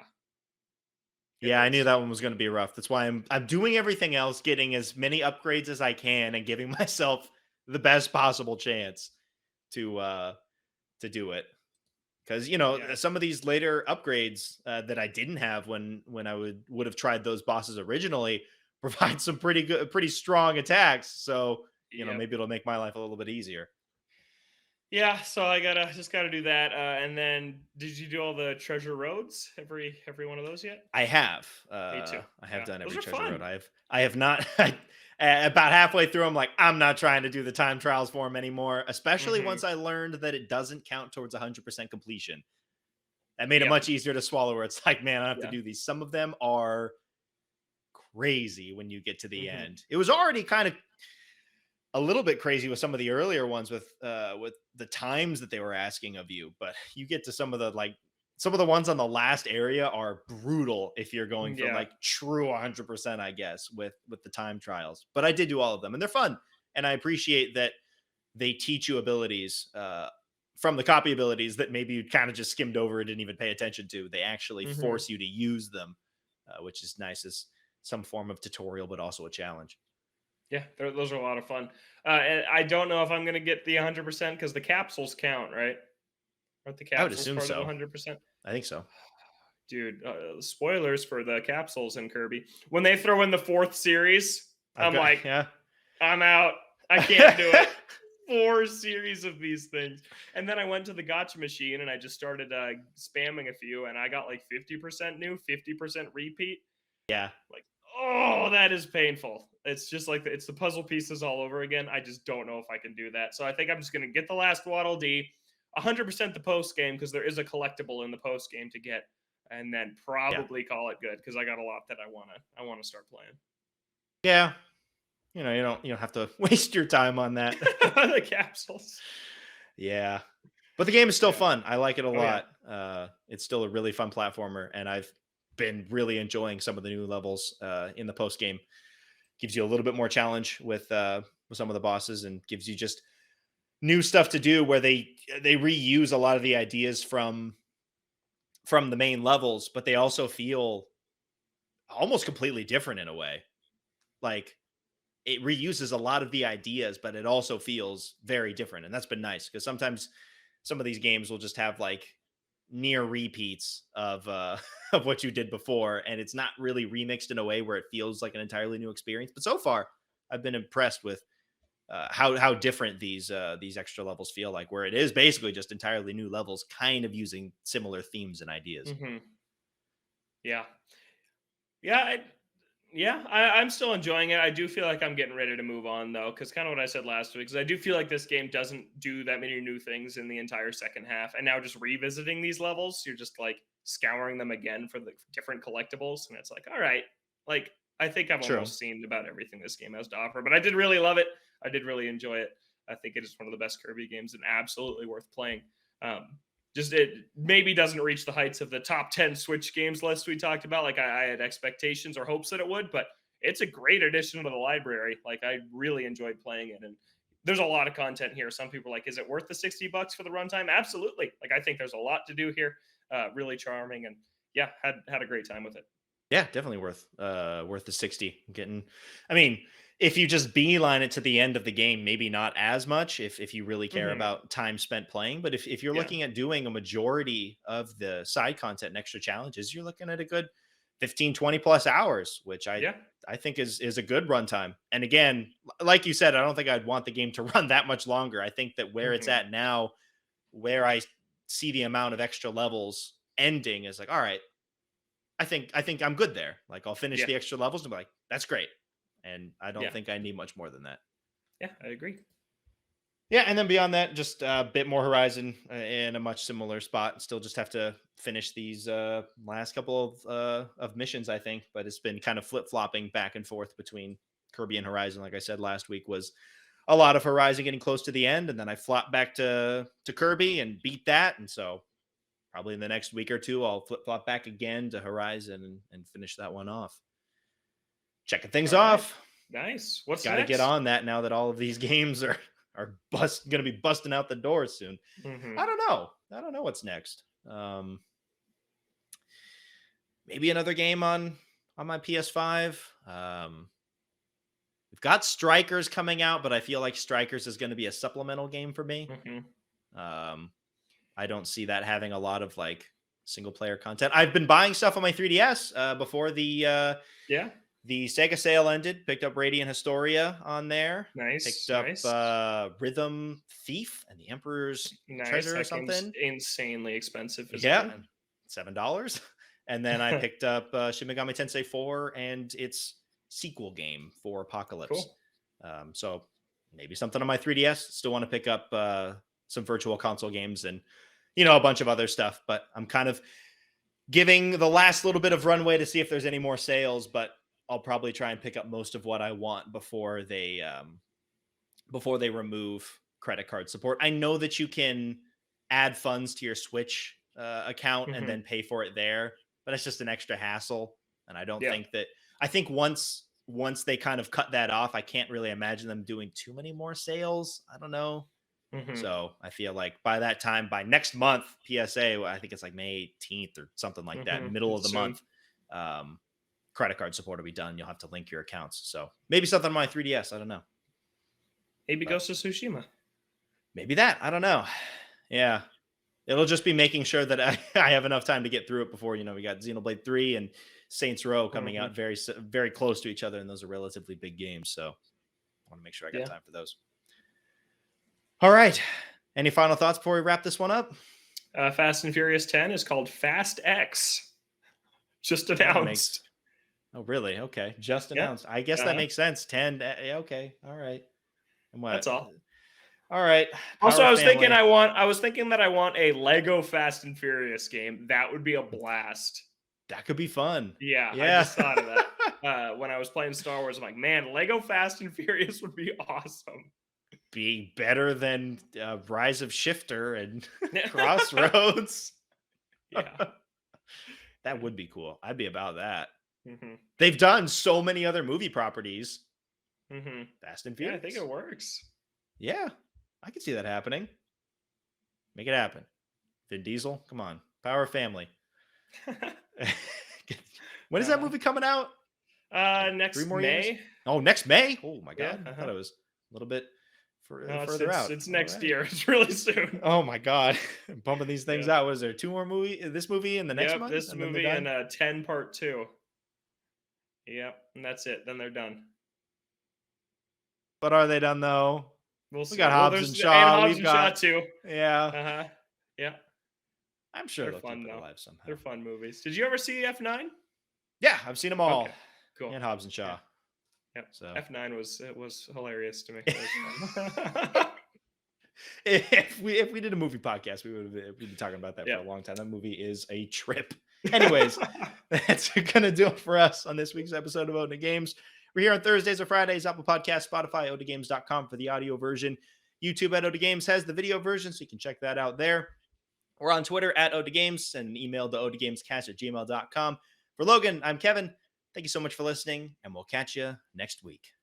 It Yeah, I knew hurts. that one was going to be rough. That's why I'm doing everything else, getting as many upgrades as I can, and giving myself the best possible chance to do it. Because Yeah. some of these later upgrades that I didn't have when I would have tried those bosses originally provide some pretty strong attacks. So Yep. maybe it'll make my life a little bit easier. Yeah, so I gotta do that. And then did you do all the treasure roads? Every one of those yet? I have. Me too. I have Yeah. done Those every are treasure road. fun. I have not. About halfway through, I'm like, I'm not trying to do the time trials for him anymore. Especially Hmm. once I learned that it doesn't count towards 100% completion. That made it Yep. much easier to swallow. Where it's like, man, I have to Yeah. do these. Some of them are crazy when you get to the Hmm. end. It was already kind of a little bit crazy with some of the earlier ones with the times that they were asking of you, but you get to some of the ones on the last area are brutal if you're going for Yeah. like true 100%, I guess, with the time trials. But I did do all of them, and they're fun, and I appreciate that they teach you abilities from the copy abilities that maybe you kind of just skimmed over and didn't even pay attention to. They actually Hmm. force you to use them, which is nice as some form of tutorial, but also a challenge. Yeah. Those are a lot of fun. And I don't know if I'm gonna get the 100% because the capsules count, right? Aren't the I would capsules assume part of the so. 100%? I think so. Dude, spoilers for the capsules in Kirby. When they throw in the fourth series, I've I'm got like, yeah. I'm out. I can't do it. Four series of these things. And then I went to the gotcha machine and I just started spamming a few and I got like 50% new, 50% repeat. Yeah. Like, oh, that is painful. It's just like it's the puzzle pieces all over again. I just don't know if I can do that. So I think I'm just going to get the last Waddle Dee, 100% the post game because there is a collectible in the post game to get, and then Yeah. probably call it good because I got a lot that I wanna start playing. Yeah. You don't have to waste your time on that. The capsules. Yeah. But the game is still Yeah. fun. I like it a Oh yeah. lot. It's still a really fun platformer, and I've been really enjoying some of the new levels in the post game. Gives you a little bit more challenge with some of the bosses, and gives you just new stuff to do where they reuse a lot of the ideas from the main levels, but they also feel almost completely different in a way. Like it reuses a lot of the ideas, but it also feels very different. And that's been nice because sometimes some of these games will just have like near repeats of of what you did before, and it's not really remixed in a way where it feels like an entirely new experience. But so far, I've been impressed with how different these extra levels feel like, where it is basically just entirely new levels, kind of using similar themes and ideas. Mhm. Yeah. Yeah, I'm still enjoying it. I do feel like I'm getting ready to move on though, because kind of what I said last week. Because I do feel like this game doesn't do that many new things in the entire second half, and now just revisiting these levels, you're just like scouring them again for the different collectibles, and it's like, all right, like I think I've True. almost seen about everything this game has to offer. But I did really love it. I did really enjoy it. I think it is one of the best Kirby games and absolutely worth playing. Um, just it maybe doesn't reach the heights of the top 10 Switch games list we talked about. Like I had expectations or hopes that it would, but it's a great addition to the library. Like I really enjoyed playing it. And there's a lot of content here. Some people are like, is it worth the $60 for the runtime? Absolutely. Like I think there's a lot to do here. Really charming. And yeah, had a great time with it. Yeah, definitely worth the 60. Getting I mean, if you just beeline it to the end of the game, maybe not as much if you really care Hmm. about time spent playing. But if you're Yeah. looking at doing a majority of the side content and extra challenges, you're looking at a good 15, 20 plus hours, which I Yeah. I think is a good runtime. And again, like you said, I don't think I'd want the game to run that much longer. I think that where it's Hmm. at now, where I see the amount of extra levels ending is like, all right, I think I'm good there. Like I'll finish Yeah. the extra levels and be like, that's great. And I don't Yeah. think I need much more than that. Yeah. I agree. Yeah, and then beyond that, just a bit more Horizon in a much similar spot. Still just have to finish these last couple of missions, I think. But it's been kind of flip flopping back and forth between Kirby and Horizon. Like I said last week, was a lot of Horizon getting close to the end, and then I flopped back to Kirby and beat that. And so probably in the next week or two, I'll flip flop back again to Horizon and finish that one off. Checking things All right. off. Nice. What's Got to get next? on that now that all of these games are going to be busting out the doors soon. Hmm. I don't know. I don't know what's next. maybe another game on my PS5. We've got Strikers coming out, but I feel like Strikers is going to be a supplemental game for me. I don't see that having a lot of like single player content. I've been buying stuff on my 3DS before the Sega sale ended. Picked up Radiant Historia on there. Nice. Picked up Rhythm Thief and the Emperor's Treasure or something. Insanely expensive. Yeah, $7. And then I picked up Shin Megami Tensei 4 and its sequel game for Apocalypse. Cool. So maybe something on my 3DS. Still want to pick up some virtual console games and, a bunch of other stuff. But I'm kind of giving the last little bit of runway to see if there's any more sales. But I'll probably try and pick up most of what I want before they remove credit card support. I know that you can add funds to your Switch account and then pay for it there, but it's just an extra hassle. And I don't think that. I think once they kind of cut that off, I can't really imagine them doing too many more sales. I don't know. So I feel like by that time, by next month, PSA, I think it's like May 18th or something like that, middle of the month, credit card support will be done. You'll have to link your accounts. So maybe something on my 3DS. I don't know. Maybe Ghost of Tsushima. Maybe that. I don't know. Yeah. It'll just be making sure that I have enough time to get through it before, we got Xenoblade 3 and Saints Row coming out very, very close to each other. And those are relatively big games. So I want to make sure I got time for those. All right. Any final thoughts before we wrap this one up? Fast and Furious 10 is called Fast X. Just announced. Oh, really? Okay. Just announced. I guess that makes sense. 10. Okay. All right. And what? That's all. All right. Also, I was thinking that I want a Lego Fast and Furious game. That would be a blast. That could be fun. Yeah. I just thought of that. When I was playing Star Wars, I'm like, man, Lego Fast and Furious would be awesome. Be better than Rise of Shifter and Crossroads. Yeah. That would be cool. I'd be about that. They've done so many other movie properties. Fast and Furious. Yeah, I think it works. Yeah, I can see that happening. Make it happen. Vin Diesel, come on. Power of Family. When is that movie coming out? Next May. Years? Oh, next May? Oh my God. I thought it was a little bit further out. It's next year. It's really soon. Oh my God. I'm bumping these things out. Was there 2 more movies? This movie and the next month? This movie and 10 part 2. Yep. And that's it. Then they're done. But are they done though? We got Hobbs and Shaw. We've got Shaw too. Yeah. Yeah. I'm sure they're fun though. Alive somehow. They're fun movies. Did you ever see F9? Yeah, I've seen them all. Okay, cool. And Hobbs and Shaw. Yep. So F9 was hilarious to me. If we did a movie podcast, we'd be talking about that for a long time. That movie is a trip. Anyways, that's gonna do it for us on this week's episode of Oda Games. We're here on Thursdays or Fridays, Apple Podcasts, Spotify, OdaGames.com for the audio version. YouTube at Oda Games has the video version, so you can check that out there. We're on Twitter at Oda Games, and an email to odagamescast@gmail.com. For Logan, I'm Kevin. Thank you so much for listening, and we'll catch you next week.